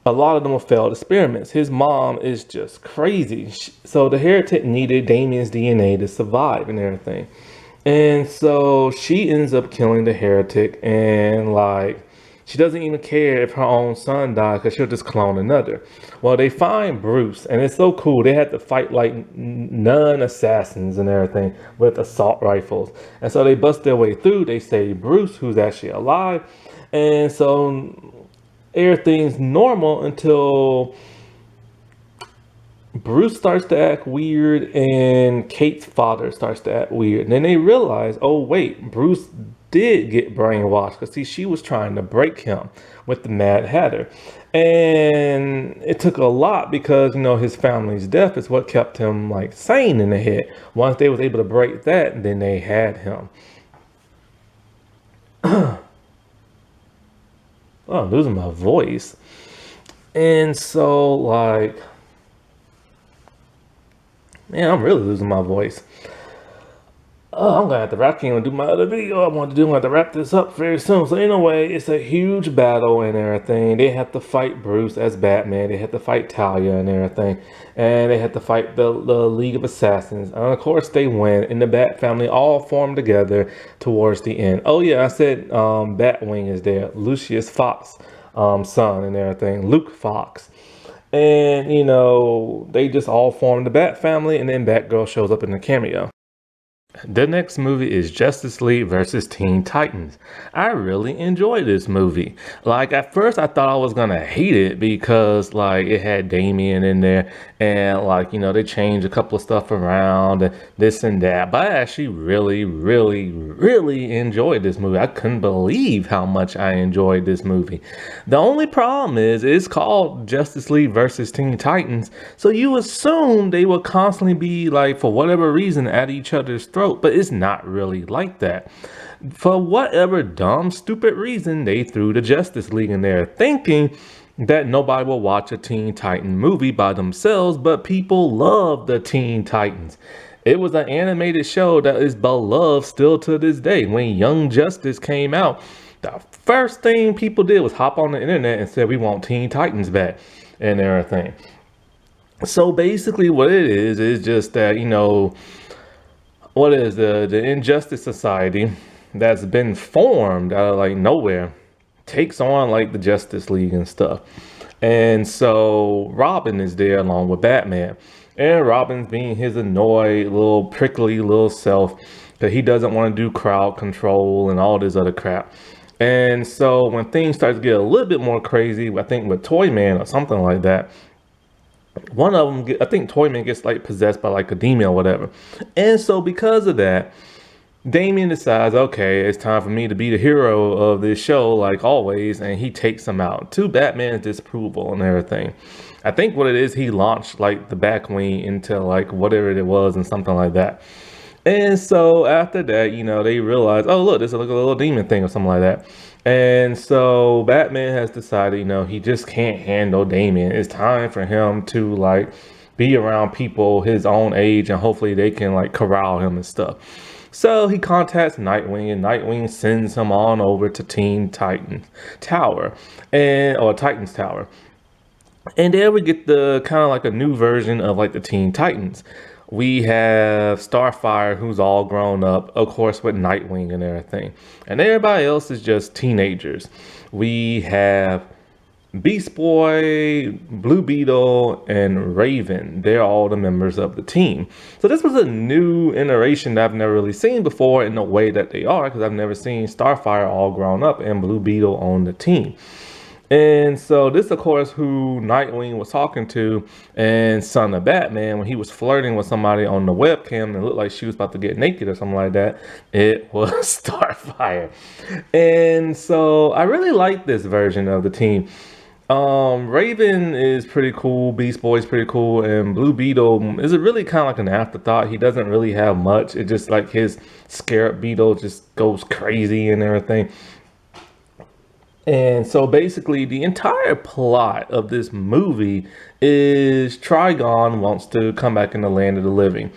a lot of them were failed experiments. His mom is just crazy. So the Heretic needed Damian's DNA to survive and everything. And so she ends up killing the Heretic, and like, she doesn't even care if her own son dies because she'll just clone another. Well, they find Bruce, and it's so cool. They had to fight like non-assassins and everything with assault rifles. And so they bust their way through. They save Bruce, who's actually alive. And so everything's normal until Bruce starts to act weird and Kate's father starts to act weird. And then they realize, oh wait, Bruce did get brainwashed because see, she was trying to break him with the Mad Hatter. And it took a lot because, you know, his family's death is what kept him like sane in the head. Once they was able to break that, then they had him. Oh, I'm losing my voice. And so, like, man, I'm really losing my voice. Oh, I'm gonna have to wrap. I can't even do my other video I wanted to do. I'm gonna have to wrap this up very soon. So anyway, it's a huge battle and everything. They have to fight Bruce as Batman. They have to fight Talia and everything, and they have to fight the League of Assassins. And of course, they win. And the Bat family all form together towards the end. Oh yeah, I said Batwing is there. Lucius Fox, son and everything. Luke Fox. And they just all form the Bat family, and then Batgirl shows up in the cameo. The next movie is Justice League versus Teen Titans. I really enjoyed this movie. Like at first I thought I was gonna hate it because like it had Damian in there and like they changed a couple of stuff around and this and that. But I actually really enjoyed this movie. I couldn't believe how much I enjoyed this movie. The only problem is it's called Justice League versus Teen Titans, so you assume they will constantly be like for whatever reason at each other's throat, but it's not really like that. For whatever dumb, stupid reason, they threw the Justice League in there, thinking that nobody will watch a Teen Titan movie by themselves, but people love the Teen Titans. It was an animated show that is beloved still to this day. When Young Justice came out, the first thing people did was hop on the internet and said, we want Teen Titans back and everything. So basically what it is just that, what is the Injustice Society that's been formed out of like nowhere takes on like the Justice League and stuff. And so Robin is there along with Batman. And Robin's being his annoyed, little prickly little self that he doesn't want to do crowd control and all this other crap. And so when things start to get a little bit more crazy, I think with Toyman or something like that, one of them, I think Toyman gets like possessed by like a demon or whatever. And so because of that, Damien decides, okay, it's time for me to be the hero of this show, like always, and he takes him out to Batman's disapproval and everything. I think what it is, he launched like the Batwing into like whatever it was and something like that. And so after that, they realize, oh look, this is like a little demon thing or something like that. And so Batman has decided, he just can't handle Damien. It's time for him to like be around people his own age and hopefully they can like corral him and stuff. So he contacts Nightwing and Nightwing sends him on over to Teen Titans Tower or Titans Tower. And there we get the kind of like a new version of like the Teen Titans. We have Starfire, who's all grown up, of course, with Nightwing and everything. And everybody else is just teenagers. We have Beast Boy, Blue Beetle, and Raven. They're all the members of the team. So this was a new iteration that I've never really seen before in the way that they are, because I've never seen Starfire all grown up and Blue Beetle on the team. And so this, of course, who Nightwing was talking to and son of Batman when he was flirting with somebody on the webcam and it looked like she was about to get naked or something like that. It was Starfire. And so I really like this version of the team. Raven is pretty cool, Beast Boy is pretty cool, and Blue Beetle is really kind of like an afterthought. He doesn't really have much. It just like his Scarab Beetle just goes crazy and everything. And so basically the entire plot of this movie is Trigon wants to come back in the land of the living.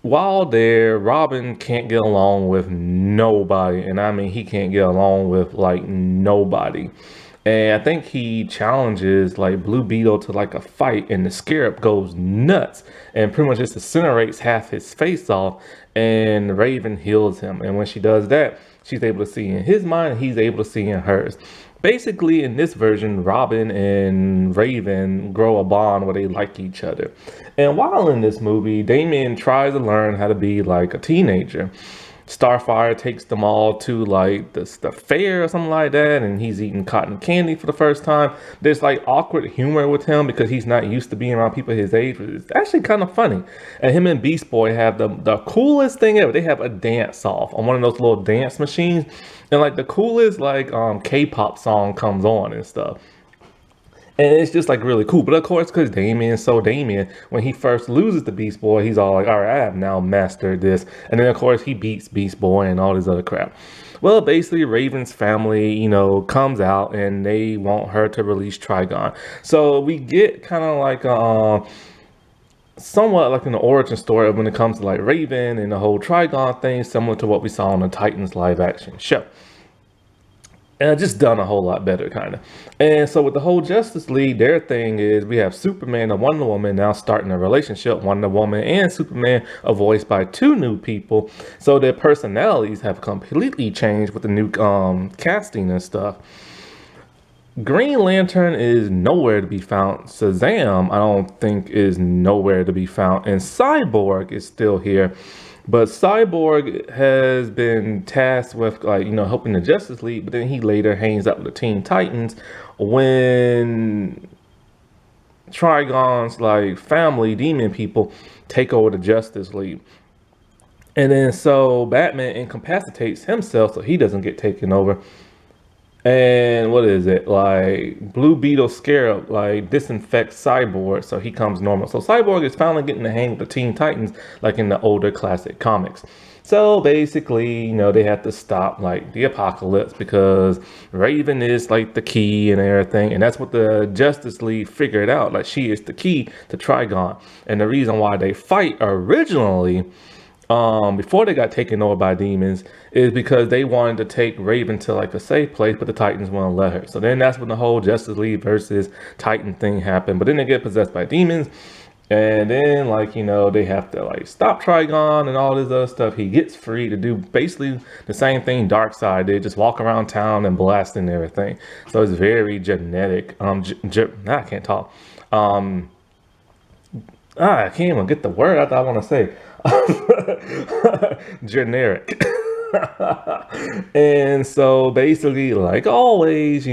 While there, Robin can't get along with nobody. And I mean, he can't get along with like nobody. And I think he challenges like Blue Beetle to like a fight and the Scarab goes nuts and pretty much just incinerates half his face off and Raven heals him. And when she does that, she's able to see in his mind, he's able to see in hers. Basically, in this version, Robin and Raven grow a bond where they like each other. And while in this movie, Damien tries to learn how to be like a teenager. Starfire takes them all to like the fair or something like that, and he's eating cotton candy for the first time. There's like awkward humor with him because he's not used to being around people his age, but it's actually kind of funny. And him and Beast Boy have the coolest thing ever. They have a dance off on one of those little dance machines, and like the coolest like K-pop song comes on and stuff. And it's just like really cool. But of course, because Damien, when he first loses the Beast Boy, he's all like, all right, I have now mastered this. And then of course he beats Beast Boy and all this other crap. Well, basically, Raven's family, comes out and they want her to release Trigon. So we get kind of like somewhat like an origin story when it comes to like Raven and the whole Trigon thing, similar to what we saw on the Titans live action show. And just done a whole lot better, kind of. And so with the whole Justice League, their thing is we have Superman and Wonder Woman now starting a relationship. Wonder Woman and Superman are voiced by two new people, so their personalities have completely changed with the new casting and stuff. Green Lantern is nowhere to be found. Shazam, I don't think, is nowhere to be found. And Cyborg is still here. But Cyborg has been tasked with, like, helping the Justice League, but then he later hangs out with the Teen Titans when Trigon's, like, family, demon people, take over the Justice League. And then so Batman incapacitates himself so he doesn't get taken over. And what is it? Like, Blue Beetle Scarab, like, disinfects Cyborg so he comes normal. So Cyborg is finally getting to hang with the Teen Titans like in the older classic comics. So basically, they have to stop like the apocalypse because Raven is like the key and everything. And that's what the Justice League figured out. Like, she is the key to Trigon. And the reason why they fight originally, before they got taken over by demons, is because they wanted to take Raven to like a safe place, but the Titans wouldn't let her. So then that's when the whole Justice League versus Titan thing happened. But then they get possessed by demons, and then they have to like stop Trigon and all this other stuff. He gets free to do basically the same thing Darkseid did, just walk around town and blast and everything. So it's very genetic. I can't talk. I can't even get the word I want to say. Generic. And so basically, like always,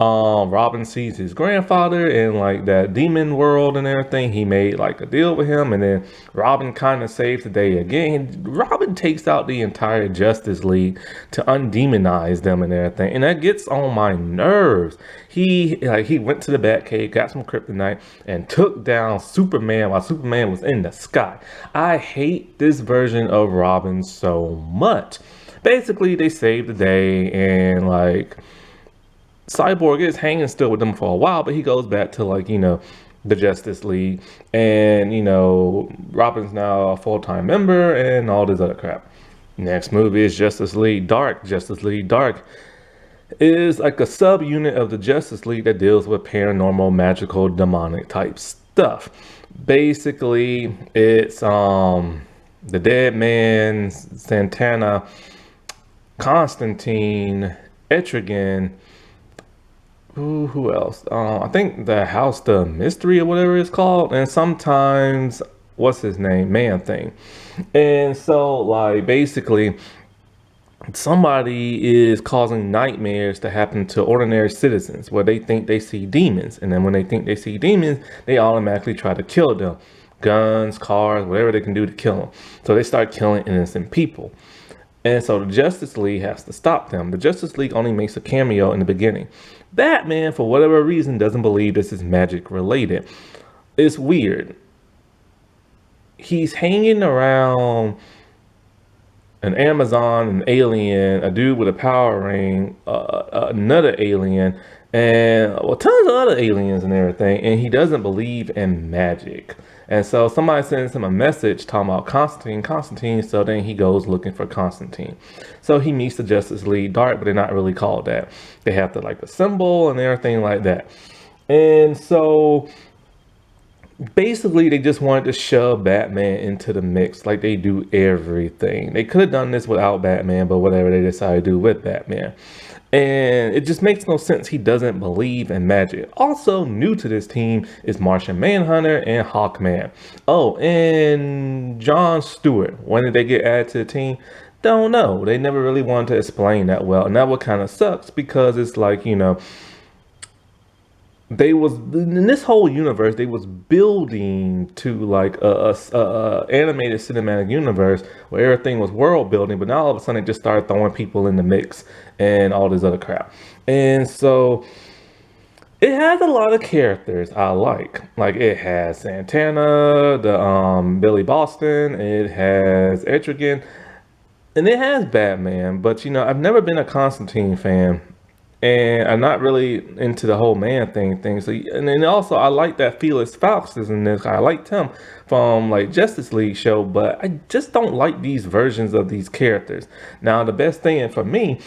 Robin sees his grandfather in like that demon world and everything. He made like a deal with him, and then Robin kind of saves the day again. Robin takes out the entire Justice League to undemonize them and everything, and that gets on my nerves. He went to the Batcave, got some kryptonite, and took down Superman while Superman was in the sky. I hate this version of Robin so much. Basically, they saved the day, and like Cyborg is hanging still with them for a while, but he goes back to the Justice League, and Robin's now a full-time member and all this other crap. Next movie is Justice League Dark. Justice League Dark is like a subunit of the Justice League that deals with paranormal, magical, demonic type stuff. Basically, it's the Dead Man, Santana, Constantine, Etrigan. Who else? I think the House the Mystery or whatever it's called, and sometimes what's his name, Man Thing. And so like basically somebody is causing nightmares to happen to ordinary citizens where they think they see demons, and then when they think they see demons, they automatically try to kill them. Guns, cars, whatever they can do to kill them. So they start killing innocent people. And so the Justice League has to stop them. The Justice League only makes a cameo in the beginning. Batman, for whatever reason, doesn't believe this is magic related. It's weird. He's hanging around an Amazon, an alien, a dude with a power ring, another alien, and tons of other aliens and everything, and he doesn't believe in magic. And so somebody sends him a message talking about Constantine, so then he goes looking for Constantine. So he meets the Justice League Dark, but they're not really called that. They have to like assemble and everything like that. And so basically they just wanted to shove Batman into the mix like they do everything. They could have done this without Batman, but whatever, they decided to do with Batman. And it just makes no sense. He doesn't believe in magic. Also new to this team is Martian Manhunter and Hawkman. Oh, and John Stewart. When did they get added to the team? Don't know. They never really wanted to explain that well. And that what kind of sucks because it's like, they was in this whole universe, they was building to like a animated cinematic universe where everything was world building, but now all of a sudden they just started throwing people in the mix and all this other crap. And so it has a lot of characters I like it has Santana, the Billy Boston, it has Etrigan. And it has Batman, but you know, I've never been a Constantine fan. And I'm not really into the whole man thing. So, and then also I like that Felix Faust is in this. I liked him from like Justice League show, but I just don't like these versions of these characters. Now, the best thing for me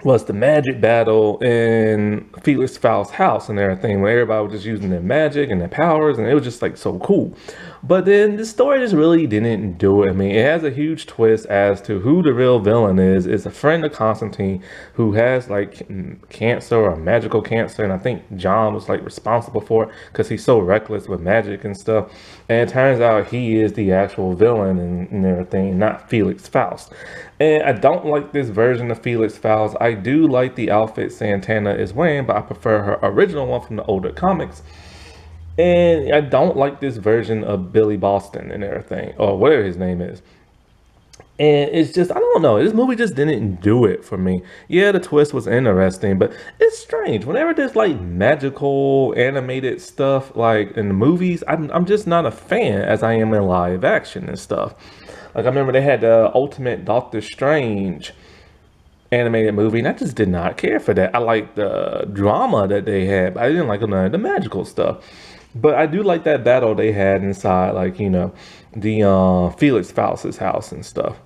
was the magic battle in Felix Faust's house and everything, where everybody was just using their magic and their powers, and it was just like so cool. But then the story just really didn't do it. I mean, it has a huge twist as to who the real villain is. It's a friend of Constantine who has like cancer or magical cancer, and I think John was like responsible for it because he's so reckless with magic and stuff. And it turns out he is the actual villain and everything, not Felix Faust. And I don't like this version of Felix Faust. I do like the outfit Santana is wearing, but I prefer her original one from the older comics. And I don't like this version of Billy Boston and everything, or whatever his name is. And it's just, I don't know, this movie just didn't do it for me. Yeah, the twist was interesting, but it's strange. Whenever there's like magical animated stuff like in the movies, I'm just not a fan as I am in live action and stuff. Like I remember they had the Ultimate Doctor Strange animated movie, and I just did not care for that. I liked the drama that they had, but I didn't like the magical stuff. But I do like that battle they had inside, like, you know, the Felix Faust's house and stuff.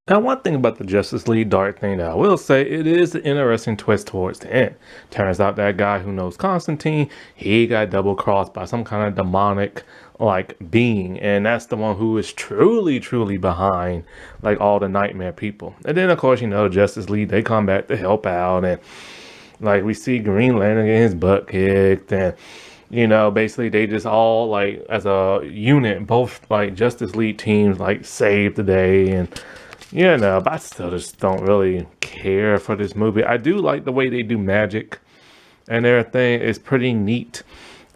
Now, one thing about the Justice League Dark thing that I will say, it is an interesting twist towards the end. Turns out that guy who knows Constantine, he got double crossed by some kind of demonic like being, and that's the one who is truly behind like all the nightmare people. And then of course, you know, Justice League, they come back to help out, and like we see Green Lantern get his butt kicked, and you know, basically they just all like as a unit, both like Justice League teams like save the day. And yeah, no, but I still just don't really care for this movie. I do like the way they do magic and everything. It's pretty neat.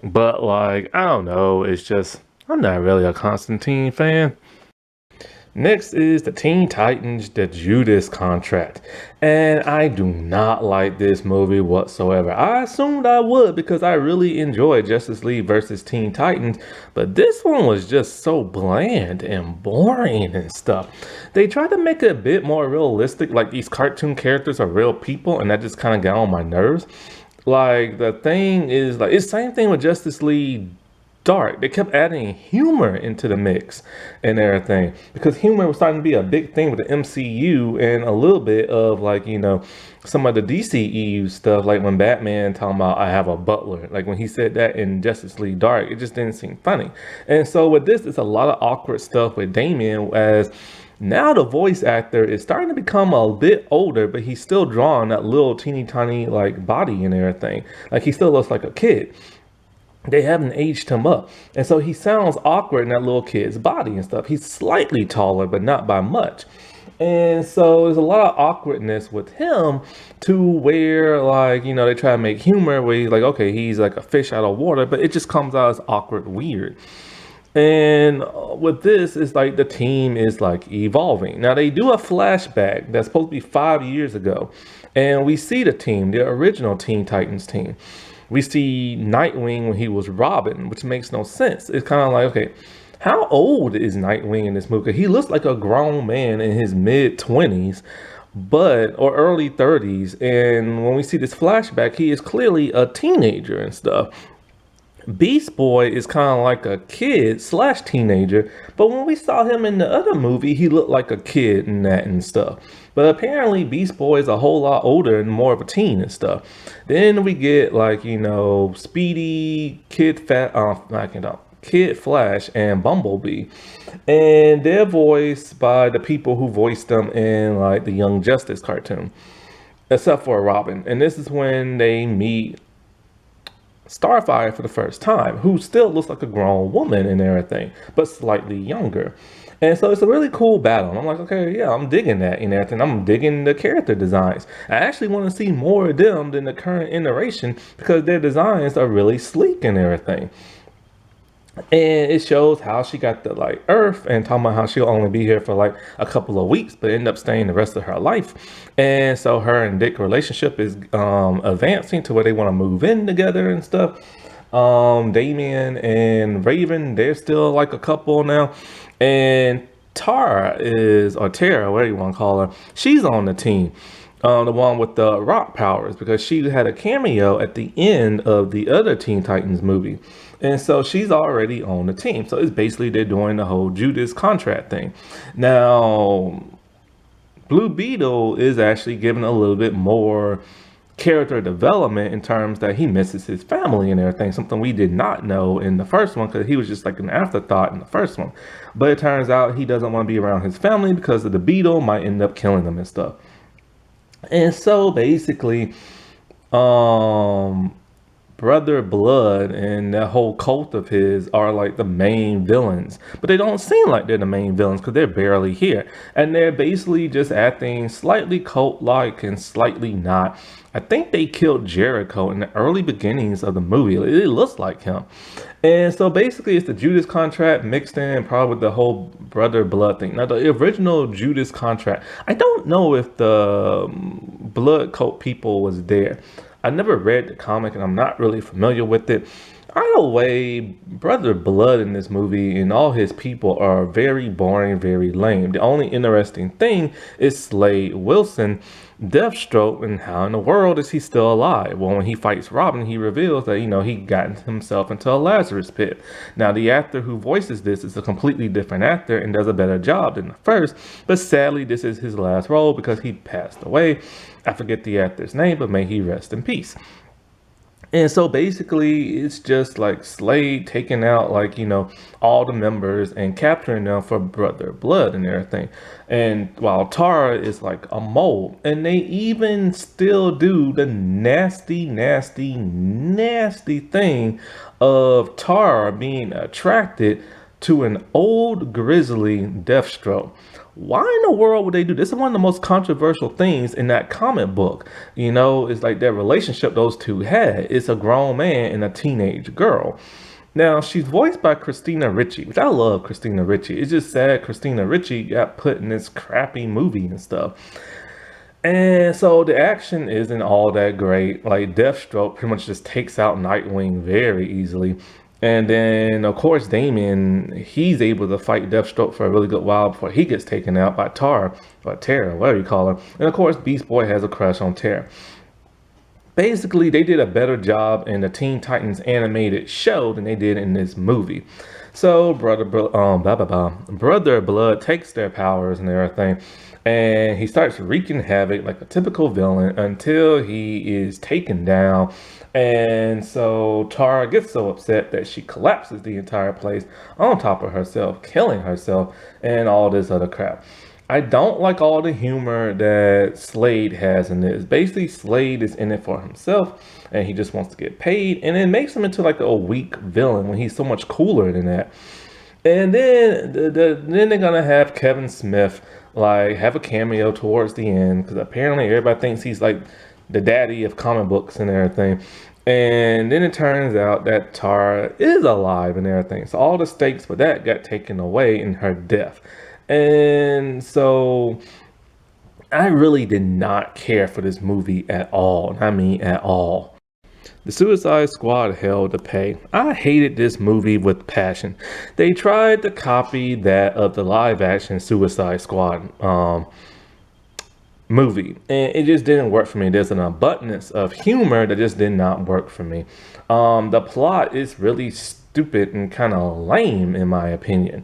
But like, I don't know, it's just, I'm not really a Constantine fan. Next is the Teen Titans, the Judas Contract. And I do not like this movie whatsoever. I assumed I would because I really enjoyed Justice League versus Teen Titans. But this one was just so bland and boring and stuff. They tried to make it a bit more realistic, like these cartoon characters are real people, and that just kind of got on my nerves. Like the thing is, like it's the same thing with Justice League Dark. They kept adding humor into the mix and everything because humor was starting to be a big thing with the MCU, and a little bit of like, you know, some of the DCEU stuff, like when Batman talking about I have a butler, like when he said that in Justice League Dark, it just didn't seem funny. And so with this, it's a lot of awkward stuff with Damian, as now the voice actor is starting to become a bit older, but he's still drawing that little teeny tiny like body and everything. Like he still looks like a kid. They haven't aged him up. And so he sounds awkward in that little kid's body and stuff. He's slightly taller, but not by much. And so there's a lot of awkwardness with him to where, like, you know, they try to make humor where he's like, okay, he's like a fish out of water, but it just comes out as awkward, weird. And with this, it's like the team is like evolving. Now they do a flashback that's supposed to be 5 years ago. And we see the team, the original Teen Titans team. We see Nightwing when he was Robin, which makes no sense. It's kind of like, okay, how old is Nightwing in this movie? He looks like a grown man in his mid-20s, or early 30s. And when we see this flashback, he is clearly a teenager and stuff. Beast Boy is kind of like a kid slash teenager, but when we saw him in the other movie, he looked like a kid in that and stuff. But apparently Beast Boy is a whole lot older and more of a teen and stuff. Then we get like, you know, Speedy, Kid Flash and Bumblebee. And they're voiced by the people who voiced them in like the Young Justice cartoon, except for Robin. And this is when they meet Starfire for the first time, who still looks like a grown woman and everything, but slightly younger. And so it's a really cool battle. And I'm like, okay, yeah, I'm digging that and everything. I'm digging the character designs. I actually want to see more of them than the current iteration because their designs are really sleek and everything. And it shows how she got the like Earth, and talking about how she'll only be here for like a couple of weeks, but end up staying the rest of her life. And so her and Dick relationship is advancing to where they want to move in together and stuff. Damian and Raven, they're still like a couple now. And Tara is, or Tara, whatever you want to call her, she's on the team. The one with the rock powers, because she had a cameo at the end of the other Teen Titans movie. And so she's already on the team. So it's basically they're doing the whole Judas contract thing. Now, Blue Beetle is actually given a little bit more character development in terms that he misses his family and everything, something we did not know in the first one because he was just like an afterthought in the first one. But it turns out he doesn't want to be around his family because of the beetle might end up killing them and stuff. And so basically, um Brother Blood and that whole cult of his are like the main villains, but they don't seem like they're the main villains because they're barely here, and they're basically just acting slightly cult-like and slightly not. I think they killed Jericho in the early beginnings of the movie. It looks like him. And so basically it's the Judas contract mixed in probably with the whole Brother Blood thing. Now the original Judas contract, I don't know if the blood cult people was there. I never read the comic and I'm not really familiar with it. Either way, Brother Blood in this movie and all his people are very boring, very lame. The only interesting thing is Slade Wilson, Deathstroke, and how in the world is he still alive? Well, when he fights Robin, he reveals that, he got himself into a Lazarus pit. Now, the actor who voices this is a completely different actor and does a better job than the first, but sadly, this is his last role because he passed away. I forget the actor's name, but may he rest in peace. And so basically, it's just like Slade taking out, like, all the members and capturing them for Brother Blood and everything. And while Tara is like a mole. And they even still do the nasty, nasty, nasty thing of Tara being attracted to an old grizzly Deathstroke. Why in the world would they do this? This is one of the most controversial things in that comic book. It's like that relationship those two had. It's a grown man and a teenage girl. Now, she's voiced by Christina Ricci, which I love Christina Ricci. It's just sad Christina Ricci got put in this crappy movie and stuff. And so the action isn't all that great. Like Deathstroke pretty much just takes out Nightwing very easily. And then, of course, Damien, he's able to fight Deathstroke for a really good while before he gets taken out by Tara, or Tara, whatever you call her. And of course, Beast Boy has a crush on Tara. Basically, they did a better job in the Teen Titans animated show than they did in this movie. So, Brother Blood takes their powers and everything, and he starts wreaking havoc like a typical villain until he is taken down. And so Tara gets so upset that she collapses the entire place on top of herself, killing herself and all this other crap. I don't like all the humor that Slade has in this. Basically, Slade is in it for himself and he just wants to get paid, and it makes him into like a weak villain when he's so much cooler than that. And then then they're gonna have Kevin Smith like have a cameo towards the end because apparently everybody thinks he's like the daddy of comic books and everything. And then it turns out that Tara is alive and everything. So all the stakes for that got taken away in her death. And so I really did not care for this movie at all. I mean, at all. The Suicide Squad held to pay. I hated this movie with passion. They tried to copy that of the live action Suicide Squad movie, and it just didn't work for me. There's an abundance of humor that just did not work for me. The plot is really stupid and kind of lame in my opinion.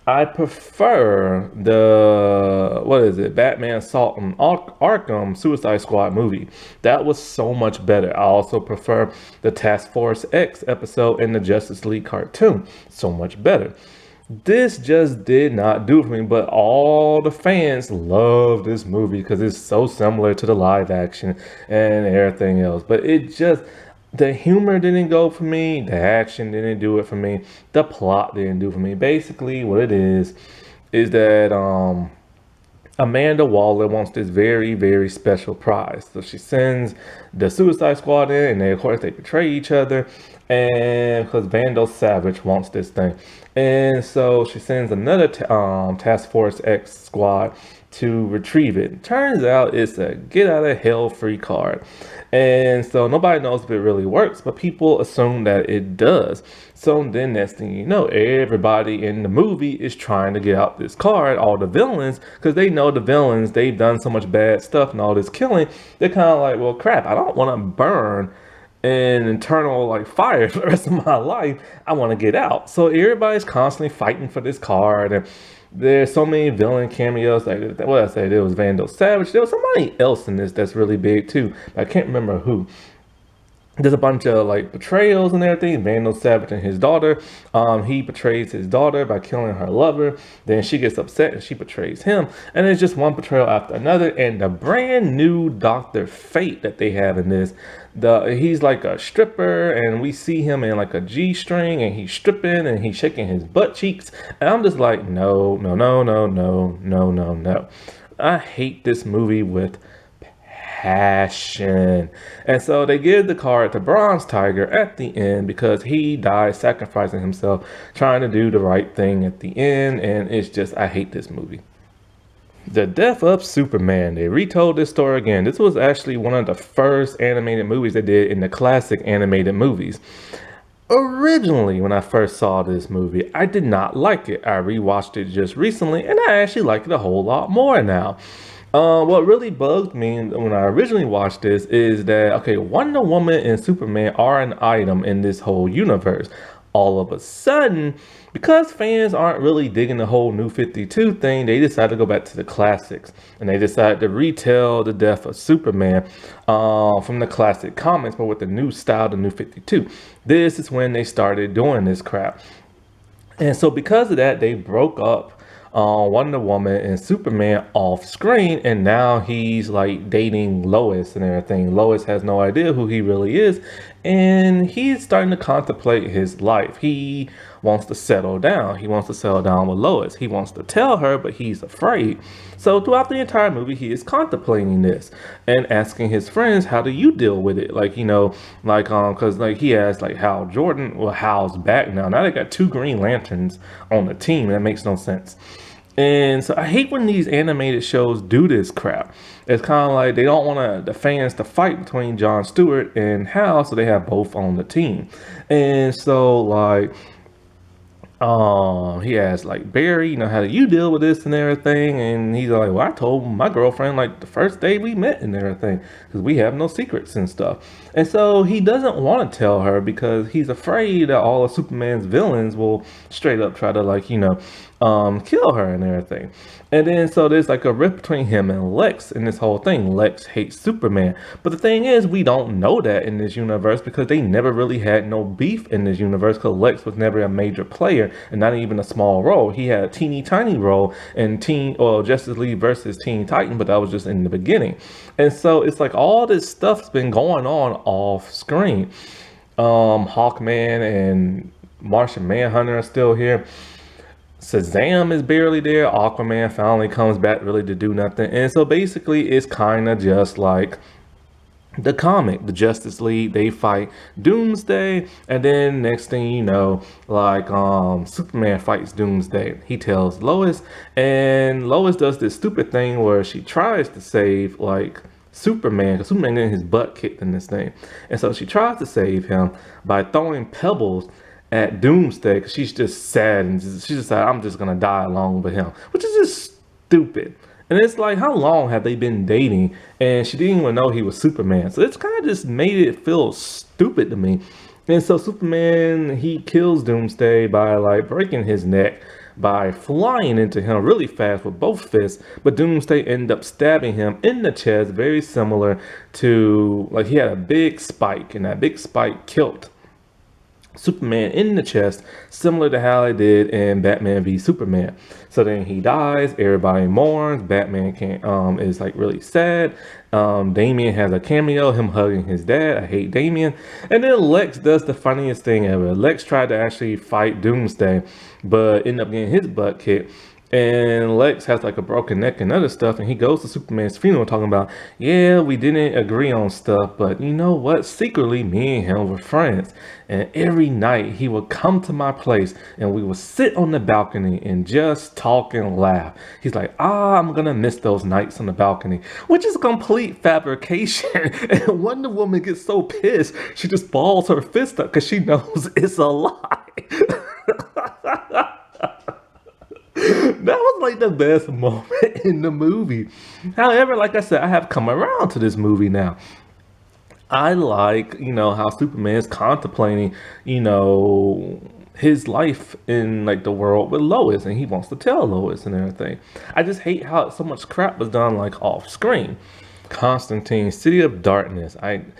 I prefer the Batman Assault on Arkham Suicide Squad movie. That was so much better. I also prefer the Task Force X episode in the Justice League cartoon. So much better. This just did not do it for me, but all the fans love this movie because it's so similar to the live action and everything else. But the humor didn't go for me, the action didn't do it for me, the plot didn't do it for me. Basically, what it is that Amanda Waller wants this very, very special prize. So she sends the Suicide Squad in, and of course they betray each other. And because Vandal Savage wants this thing. And so she sends another Task Force X squad to retrieve it. Turns out it's a get out of hell free card. And so nobody knows if it really works, but people assume that it does. So then next thing you know, everybody in the movie is trying to get out this card, all the villains, because they know the villains, they've done so much bad stuff and all this killing. They're kind of like, well, crap, I don't want to burn an internal like fire for the rest of my life. I want to get out. So everybody's constantly fighting for this card, and there's so many villain cameos. Like what I say, there was Vandal Savage. There was somebody else in this that's really big too. I can't remember who. There's a bunch of like betrayals and everything. Vandal Savage and his daughter. He betrays his daughter by killing her lover. Then she gets upset and she betrays him. And it's just one betrayal after another. And the brand new Dr. Fate that they have in this, he's like a stripper, and we see him in like a G-string, and he's stripping and he's shaking his butt cheeks. And I'm just like, no, no, no, no, no, no, no, no. I hate this movie with passion. And so they give the card to Bronze Tiger at the end because he died sacrificing himself trying to do the right thing at the end. And it's just, I hate this movie. The Death of Superman. They retold this story again. This was actually one of the first animated movies they did in the classic animated movies. Originally, when I first saw this movie, I did not like it. I rewatched it just recently and I actually like it a whole lot more now. What really bugged me when I originally watched this is that, okay, Wonder Woman and Superman are an item in this whole universe. All of a sudden, because fans aren't really digging the whole New 52 thing, they decided to go back to the classics. And they decided to retell the death of Superman from the classic comics, but with the new style, the New 52. This is when they started doing this crap. And so because of that, they broke up Wonder Woman and Superman off screen, and now he's like dating Lois and everything. Lois has no idea who he really is, and he's starting to contemplate his life. He wants to settle down. He wants to settle down with Lois. He wants to tell her, but he's afraid. So throughout the entire movie, he is contemplating this and asking his friends, how do you deal with it? Like, you know, like, cause like he has like Hal Jordan, well, Hal's back now. Now they got 2 Green Lanterns on the team. That makes no sense. And so I hate when these animated shows do this crap. It's kind of like they don't want the fans to fight between Jon Stewart and Hal, so they have both on the team. And so like, he asked like, Barry, you know, how do you deal with this and everything? And he's like, well, I told my girlfriend like the first day we met and everything, because we have no secrets and stuff. And so he doesn't want to tell her because he's afraid that all of Superman's villains will straight up try to like, you know, kill her and everything. And then so there's like a rift between him and Lex in this whole thing. Lex hates Superman. But the thing is, we don't know that in this universe because they never really had no beef in this universe, because Lex was never a major player and not even a small role. He had a teeny tiny role in Justice League versus Teen Titan, but that was just in the beginning. And so it's like all this stuff's been going on off screen. Hawkman and Martian Manhunter are still here. Shazam is barely there. Aquaman finally comes back really to do nothing. And so basically it's kind of just like the comic, the Justice League, they fight Doomsday, and then next thing you know, like Superman fights Doomsday. He tells Lois, and Lois does this stupid thing where she tries to save like Superman, because Superman getting his butt kicked in this thing. And so she tries to save him by throwing pebbles at Doomsday, because she's just sad and she decided, I'm just gonna die along with him, which is just stupid. And it's like, how long have they been dating and she didn't even know he was Superman? So it's kind of just made it feel stupid to me. And so Superman, he kills Doomsday by like breaking his neck by flying into him really fast with both fists, but Doomsday ended up stabbing him in the chest, very similar to like he had a big spike, and that big spike killed Superman in the chest, similar to how it did in Batman v Superman. So then he dies, everybody mourns, Batman is like really sad. Damian has a cameo, him hugging his dad. I hate Damian. And then Lex does the funniest thing ever. Lex tried to actually fight Doomsday, but ended up getting his butt kicked. And Lex has like a broken neck and other stuff, and he goes to Superman's funeral talking about, yeah, we didn't agree on stuff, but you know what? Secretly, me and him were friends. And every night he would come to my place and we would sit on the balcony and just talk and laugh. He's like, I'm gonna miss those nights on the balcony, which is complete fabrication. And Wonder Woman gets so pissed, she just balls her fist up because she knows it's a lie. That was like the best moment in the movie. However, like I said, I have come around to this movie now. I like, how Superman is contemplating, his life in like the world with Lois, and he wants to tell Lois and everything. I just hate how so much crap was done like off screen. Constantine, City of Darkness. I'm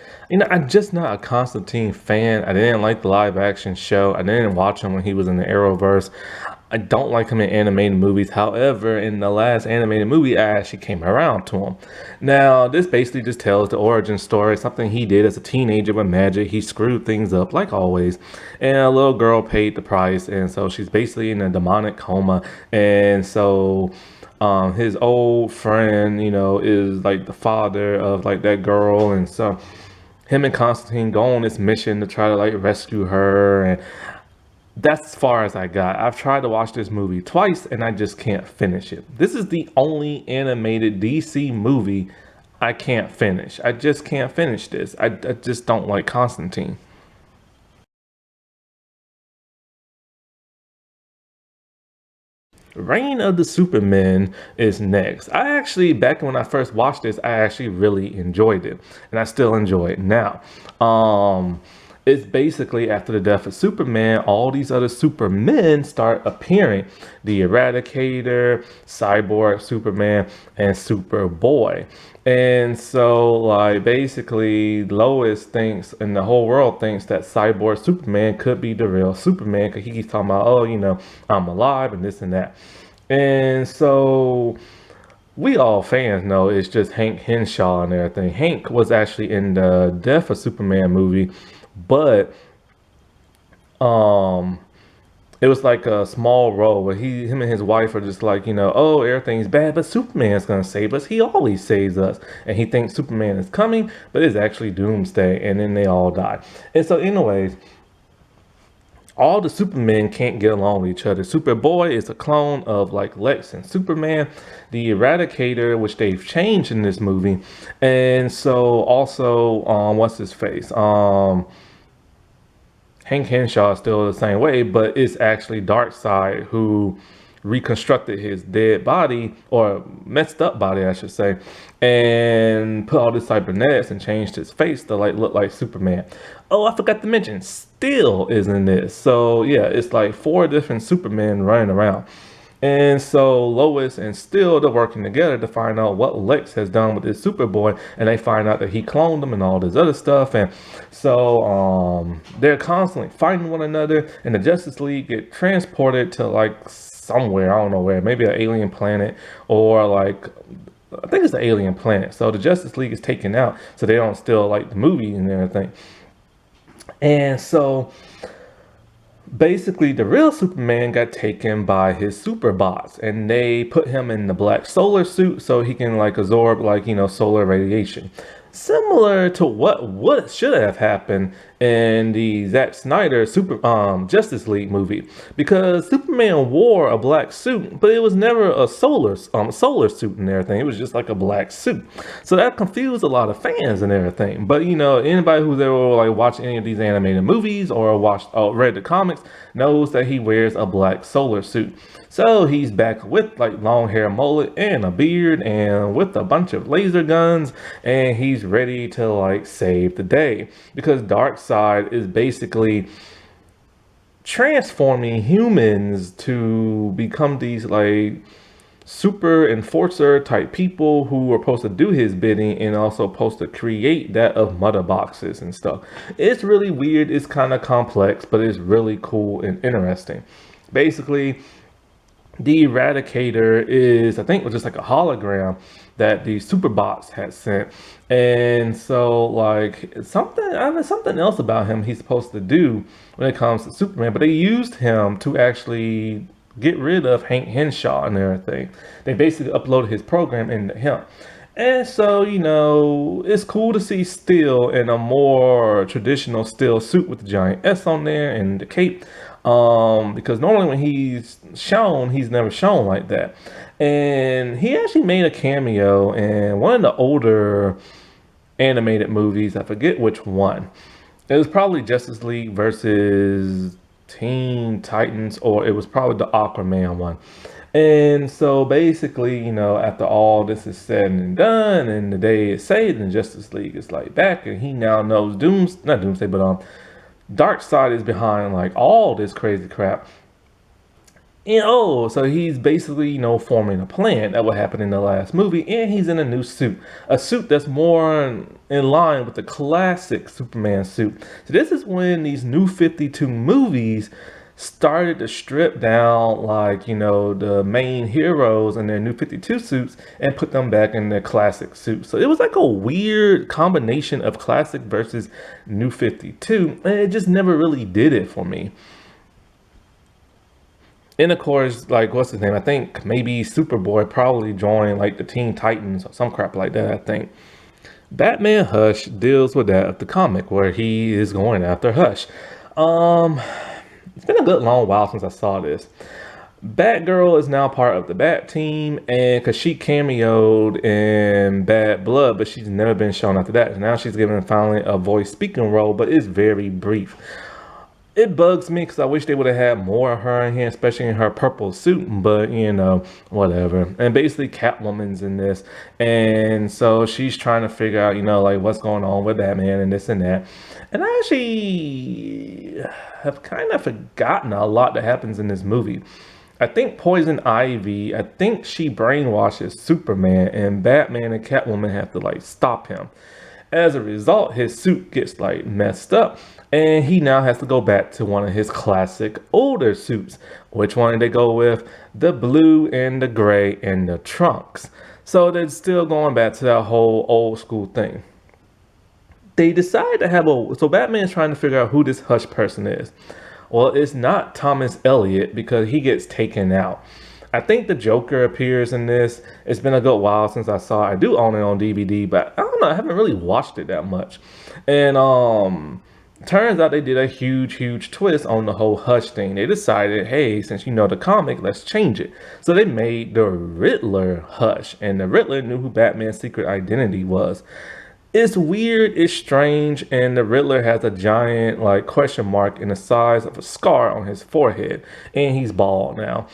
just not a Constantine fan. I didn't like the live action show. I didn't watch him when he was in the Arrowverse. I don't like him in animated movies. However, in the last animated movie, I actually came around to him. Now, this basically just tells the origin story, something he did as a teenager with magic. He screwed things up, like always. And a little girl paid the price, and so she's basically in a demonic coma. And so his old friend, is like the father of like that girl. And so him and Constantine go on this mission to try to like rescue her. And that's as far as I got. I've tried to watch this movie twice and I just can't finish it. This is the only animated DC movie I can't finish. I just can't finish this. I just don't like Constantine. Reign of the Supermen is next. I actually, back when I first watched this, I actually really enjoyed it. And I still enjoy it now. It's basically after the death of Superman, all these other Supermen start appearing. The Eradicator, Cyborg Superman, and Superboy. And so, like, basically, Lois thinks, and the whole world thinks that Cyborg Superman could be the real Superman, because he keeps talking about, oh, I'm alive and this and that. And so, we all fans know it's just Hank Henshaw and everything. Hank was actually in the Death of Superman movie, but it was like a small role where him and his wife are just like, oh, everything's bad, but Superman's gonna save us. He always saves us. And he thinks Superman is coming, but it's actually Doomsday, and then they all die. And so anyways, all the Supermen can't get along with each other. Superboy is a clone of like Lex and Superman. The Eradicator, which they've changed in this movie. And so also, what's his face? Hank Henshaw is still the same way, but it's actually Darkseid who reconstructed his dead body, or messed up body, I should say, and put all this cybernetics and changed his face to like look like Superman. Oh, I forgot to mention, Steel is in this. So yeah, it's like 4 different Supermen running around. And so Lois and Steel, they're working together to find out what Lex has done with this Superboy, and they find out that he cloned him and all this other stuff. And so they're constantly fighting one another, and the Justice League get transported to like somewhere, I don't know where, maybe an alien planet, or like I think it's an alien planet. So the Justice League is taken out so they don't steal like the movie and everything. And so basically, the real Superman got taken by his superbots, and they put him in the black solar suit so he can like absorb like solar radiation, similar to what should have happened in the Zack Snyder Justice League movie, because Superman wore a black suit, but it was never a solar suit and everything. It was just like a black suit, so that confused a lot of fans and everything. But anybody who's ever like watched any of these animated movies or read the comics knows that he wears a black solar suit. So he's back with like long hair mullet and a beard and with a bunch of laser guns, and he's ready to like save the day, because Darkseid is basically transforming humans to become these like super enforcer type people who are supposed to do his bidding, and also supposed to create that of mother boxes and stuff. It's really weird, it's kind of complex, but it's really cool and interesting. Basically, the Eradicator is, I think, was just like a hologram that the Superbots had sent. And so like something else about him he's supposed to do when it comes to Superman, but they used him to actually get rid of Hank Henshaw and everything. They basically uploaded his program into him. And so, it's cool to see Steel in a more traditional Steel suit with the giant S on there and the cape. Because normally when he's never shown like that. And he actually made a cameo in one of the older animated movies. I forget which one. It was probably Justice League versus Teen Titans, or it was probably the Aquaman one. And so basically, after all this is said and done, and the day is saved, and Justice League is like back, and he now knows not Doomsday, but Darkseid is behind like all this crazy crap. And so he's basically, forming a plan that will happen in the last movie, and he's in a new suit. A suit that's more in line with the classic Superman suit. So this is when these new 52 movies started to strip down, like, the main heroes in their new 52 suits and put them back in their classic suits. So it was like a weird combination of classic versus new 52, and it just never really did it for me. And of course, like, what's his name? I think maybe Superboy probably joined like the Teen Titans or some crap like that, I think. Batman Hush deals with that of the comic where he is going after Hush. It's been a good long while since I saw this. Batgirl is now part of the Bat team, and because she cameoed in Bad Blood, but she's never been shown after that. Now she's given finally a voice speaking role, but it's very brief. It bugs me because I wish they would have had more of her in here, especially in her purple suit, but whatever. And basically Catwoman's in this, and so she's trying to figure out, like what's going on with Batman and this and that. And I actually have kind of forgotten a lot that happens in this movie. I think Poison Ivy, I think she brainwashes Superman, and Batman and Catwoman have to like stop him. As a result, his suit gets like messed up, and he now has to go back to one of his classic older suits. Which one did they go with? The blue and the gray and the trunks. So they're still going back to that whole old school thing. They decide to have so Batman's trying to figure out who this Hush person is. Well, it's not Thomas Elliot because he gets taken out. I think the Joker appears in this. It's been a good while since I saw it. I do own it on DVD, but I don't know. I haven't really watched it that much. And turns out they did a huge twist on the whole Hush thing. They decided, hey, since you know the comic, let's change it. So they made the Riddler Hush, and the Riddler knew who Batman's secret identity was. It's weird, it's strange, and the Riddler has a giant like question mark in the size of a scar on his forehead, and he's bald now.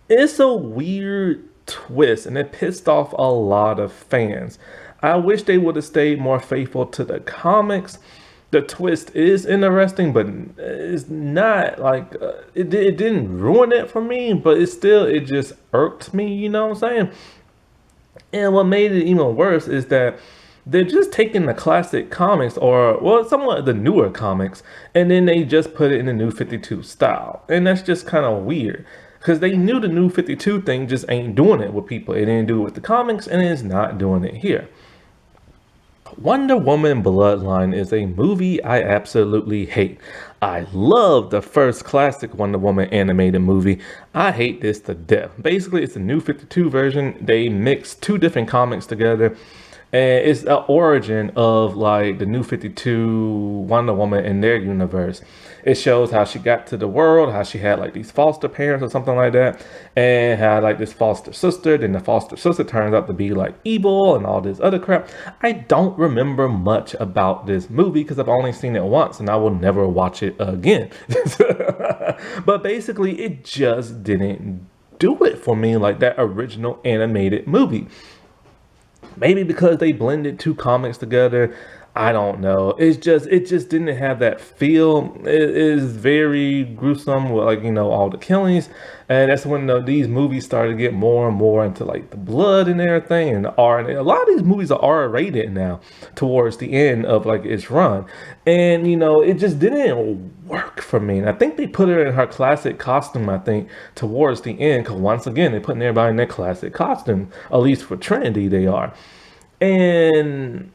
It's a weird twist, and it pissed off a lot of fans. I wish they would have stayed more faithful to the comics. The twist is interesting, but it's not like it didn't ruin it for me, but it just irked me, you know what I'm saying? And what made it even worse is that they're just taking the classic comics, or well, somewhat of the newer comics, and then they just put it in the new 52 style. And that's just kind of weird, because they knew the new 52 thing just ain't doing it with people. It didn't do it with the comics, and it's not doing it here. Wonder Woman Bloodline is a movie I absolutely hate. I love the first classic Wonder Woman animated movie. I hate this to death. Basically, it's a new 52 version. They mix two different comics together. And it's the origin of like the new 52 Wonder Woman in their universe. It shows how she got to the world, how she had like these foster parents or something like that, and had like this foster sister. Then the foster sister turns out to be like evil and all this other crap. I don't remember much about this movie because I've only seen it once and I will never watch it again. But basically, it just didn't do it for me like that original animated movie. Maybe because they blended two comics together. I don't know. It just didn't have that feel. It is very gruesome with like, all the killings. And that's when these movies started to get more and more into like the blood and everything, and the R. And a lot of these movies are R-rated now towards the end of like its run. And it just didn't work for me. And I think they put her in her classic costume, I think, towards the end, because once again, they're putting everybody in their classic costume, at least for Trinity they are. And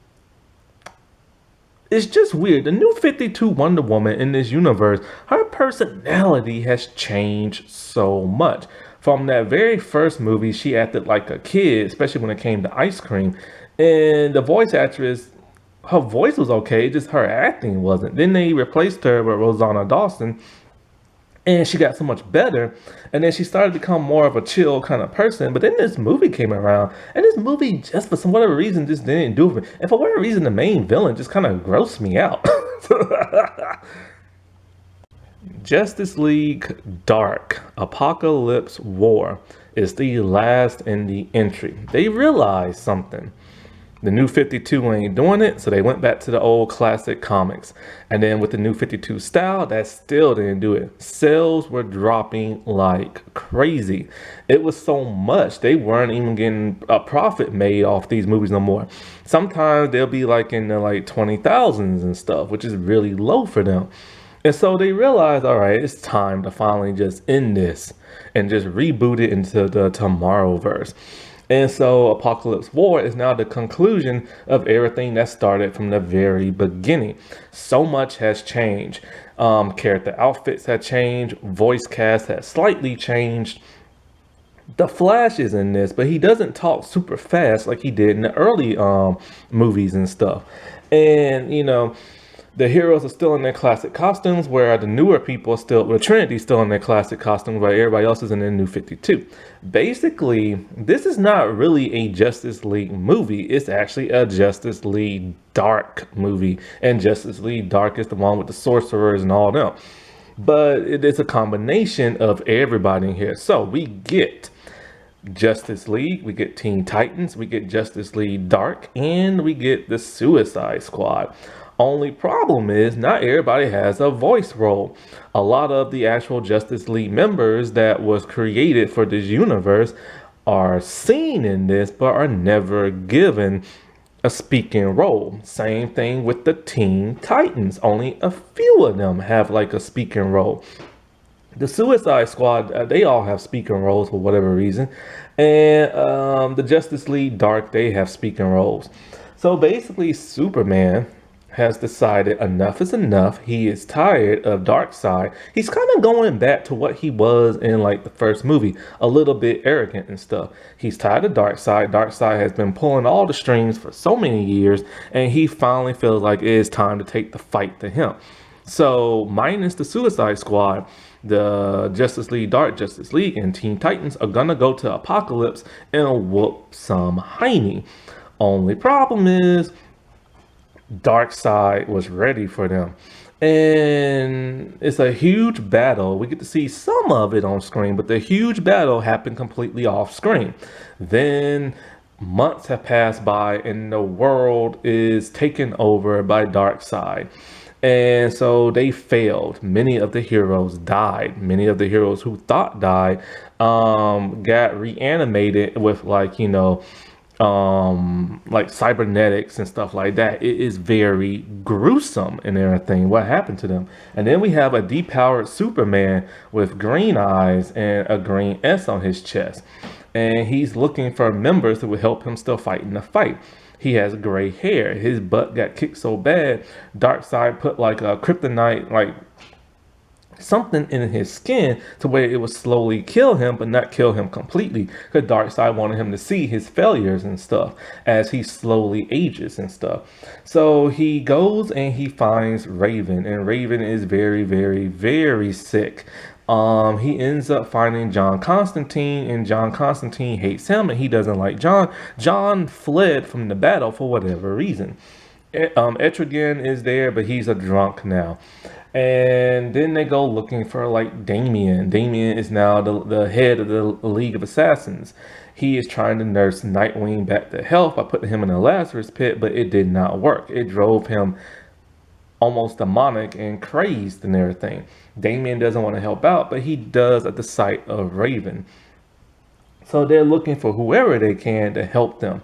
it's just weird. The new 52 Wonder Woman in this universe, her personality has changed so much. From that very first movie, she acted like a kid, especially when it came to ice cream. And the voice actress, her voice was okay, just her acting wasn't. Then they replaced her with Rosanna Dawson, and she got so much better, and then she started to become more of a chill kind of person. But then this movie came around, and this movie just for some whatever reason just didn't do it for me. And for whatever reason, the main villain just kind of grossed me out. Justice League Dark Apocalypse War is the last in the entry. They realized something. The new 52 ain't doing it, so they went back to the old classic comics. And then with the new 52 style, that still didn't do it. Sales were dropping like crazy. It was so much, they weren't even getting a profit made off these movies no more. Sometimes they'll be like in the like 20,000s and stuff, which is really low for them. And so they realized, all right, it's time to finally just end this and just reboot it into the Tomorrowverse. And so Apocalypse War is now the conclusion of everything that started from the very beginning. So much has changed. Character outfits have changed. Voice cast has slightly changed. The Flash is in this, but he doesn't talk super fast like he did in the early movies and stuff. And, you know, the heroes are still in their classic costumes, where the newer people are still, well, Trinity's still in their classic costumes, while everybody else is in their new 52. Basically, this is not really a Justice League movie. It's actually a Justice League Dark movie. And Justice League Dark is the one with the sorcerers and all them. But it is a combination of everybody in here. So we get Justice League, we get Teen Titans, we get Justice League Dark, and we get the Suicide Squad. Only problem is not everybody has a voice role. A lot of the actual Justice League members that was created for this universe are seen in this, but are never given a speaking role. Same thing with the Teen Titans. Only a few of them have like a speaking role. The Suicide Squad, they all have speaking roles for whatever reason. And the Justice League Dark, they have speaking roles. So basically, Superman has decided enough is enough. He is tired of Darkseid. He's kind of going back to what he was in like the first movie, a little bit arrogant and stuff. He's tired of Darkseid. Darkseid has been pulling all the strings for so many years, and he finally feels like it is time to take the fight to him. So minus the Suicide Squad, the Justice League Dark, Justice League, and Teen Titans are gonna go to Apocalypse and whoop some hiney. Only problem is Darkseid was ready for them. And it's a huge battle. We get to see some of it on screen, but the huge battle happened completely off screen. Then months have passed by and the world is taken over by Darkseid. And so they failed. Many of the heroes died. Many of the heroes who thought died got reanimated with like, you know, like cybernetics and stuff like that. It is very gruesome and everything what happened to them. And then we have a depowered Superman with green eyes and a green S on his chest, and he's looking for members who will help him still fight in the fight. He has gray hair. His butt got kicked so bad, Darkseid put like a kryptonite, like something in his skin to where it would slowly kill him, but not kill him completely, because Darkseid wanted him to see his failures and stuff as he slowly ages and stuff. So he goes and he finds Raven, and Raven is very, very, very sick. He ends up finding John Constantine, and John Constantine hates him, and he doesn't like John. John fled from the battle for whatever reason. Etrigan is there, but he's a drunk now. And then they go looking for like Damian. Damian is now the head of the League of Assassins. He is trying to nurse Nightwing back to health by putting him in a Lazarus pit, but it did not work. It drove him almost demonic and crazed and everything. Damian doesn't want to help out, but he does at the sight of Raven. So they're looking for whoever they can to help them.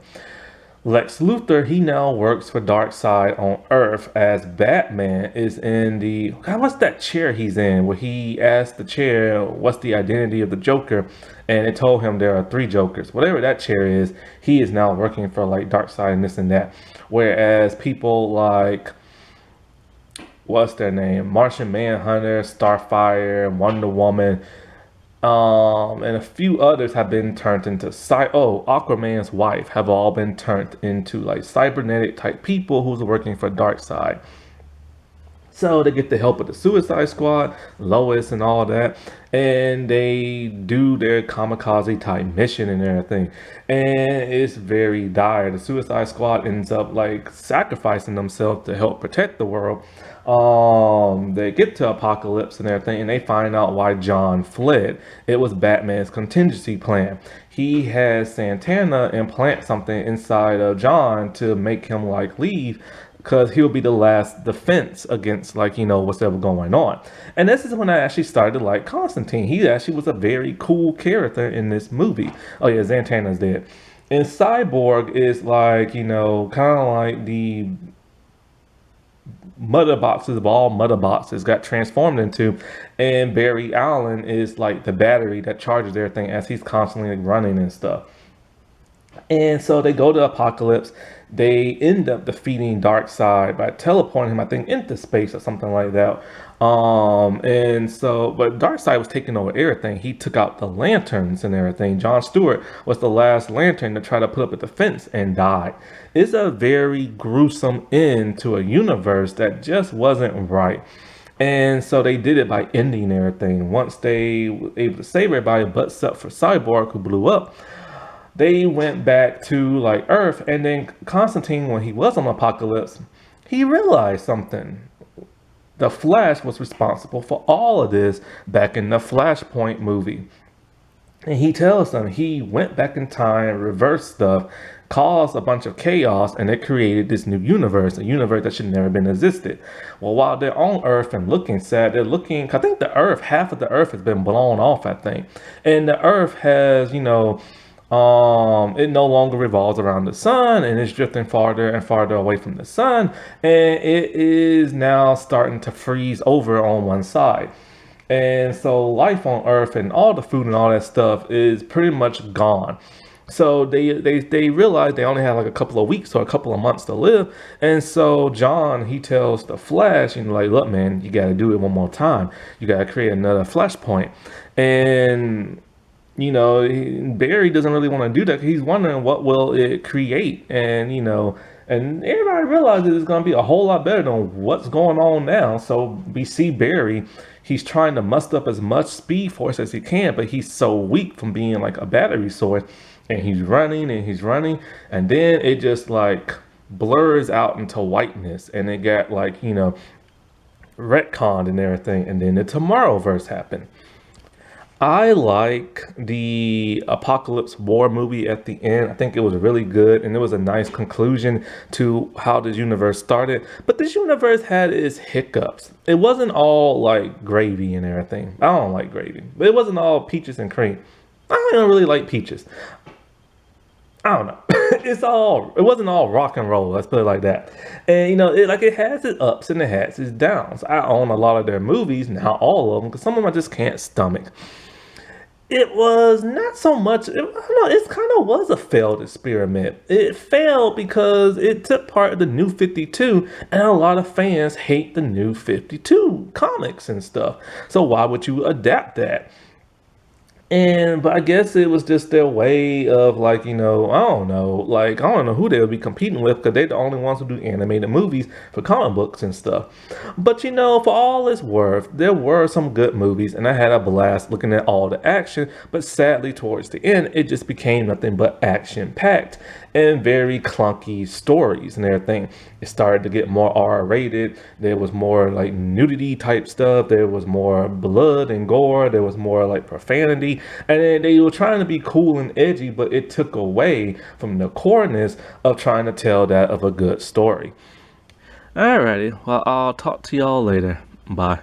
Lex Luthor, he now works for Darkseid on Earth as Batman is in the, God, what's that chair he's in, where he asked the chair, what's the identity of the Joker? And it told him there are 3 Jokers. Whatever that chair is, he is now working for like Darkseid and this and that. Whereas people like what's their name? Martian Manhunter, Starfire, Wonder Woman, and a few others have been turned into Aquaman's wife have all been turned into like cybernetic type people who's working for Darkseid. So they get the help of the Suicide Squad, Lois, and all that, and they do their kamikaze type mission and everything. And it's very dire. The Suicide Squad ends up like sacrificing themselves to help protect the world. They get to Apocalypse and everything, and they find out why John fled. It was Batman's contingency plan. He has Santana implant something inside of John to make him like leave, because he'll be the last defense against like what's ever going on. And this is when I actually started to like Constantine. He actually was a very cool character in this movie. Oh yeah, Santana's dead. And Cyborg is like kind of like the mother boxes of all mother boxes got transformed into, and Barry Allen is like the battery that charges everything as he's constantly running and stuff. And so they go to Apocalypse. They end up defeating Darkseid by teleporting him, I think, into space or something like that. But Darkseid was taking over everything. He took out the lanterns and everything. John Stewart was the last lantern to try to put up a defense and died. It's a very gruesome end to a universe that just wasn't right. And so they did it by ending everything. Once they were able to save everybody, but except for Cyborg, who blew up, they went back to like Earth. And then Constantine, when he was on Apocalypse, he realized something. The Flash was responsible for all of this back in the Flashpoint movie. And he tells them he went back in time, reversed stuff, caused a bunch of chaos, and it created this new universe, a universe that should never been existed. Well, while they're on Earth and looking sad, they're looking, I think the Earth, half of the Earth has been blown off, I think. And the Earth has, it no longer revolves around the sun, and it's drifting farther and farther away from the sun, and it is now starting to freeze over on one side. And so life on Earth and all the food and all that stuff is pretty much gone. So they realize they only have like a couple of weeks or a couple of months to live. And so John, he tells the Flash, like, look, man, you got to do it one more time. You got to create another Flashpoint. And Barry doesn't really want to do that. He's wondering what will it create. And and everybody realizes it's going to be a whole lot better than what's going on now. So we see Barry, he's trying to muster up as much speed force as he can, but he's so weak from being like a battery sword. And he's running and he's running, and then it just like blurs out into whiteness, and it got like retconned and everything. And then the Tomorrowverse happened. I like the Apocalypse War movie at the end. I think it was really good, and it was a nice conclusion to how this universe started. But this universe had its hiccups. It wasn't all like gravy and everything. I don't like gravy, but it wasn't all peaches and cream. I don't really like peaches. I don't know. It wasn't all rock and roll. Let's put it like that. And it has its ups and it has its downs. I own a lot of their movies, not all of them, because some of them I just can't stomach. It was not so much. I don't know. It kind of was a failed experiment. It failed because it took part of the New 52, and a lot of fans hate the New 52 comics and stuff. So why would you adapt that? But I guess it was just their way of like, I don't know who they would be competing with, because they're the only ones who do animated movies for comic books and stuff. But for all it's worth, there were some good movies, and I had a blast looking at all the action. But sadly, towards the end, it just became nothing but action-packed and very clunky stories and everything. It started to get more R-rated. There was more like nudity type stuff. There was more blood and gore. There was more like profanity. And then they were trying to be cool and edgy, but it took away from the coreness of trying to tell that of a good story. Alrighty, well, I'll talk to y'all later. Bye.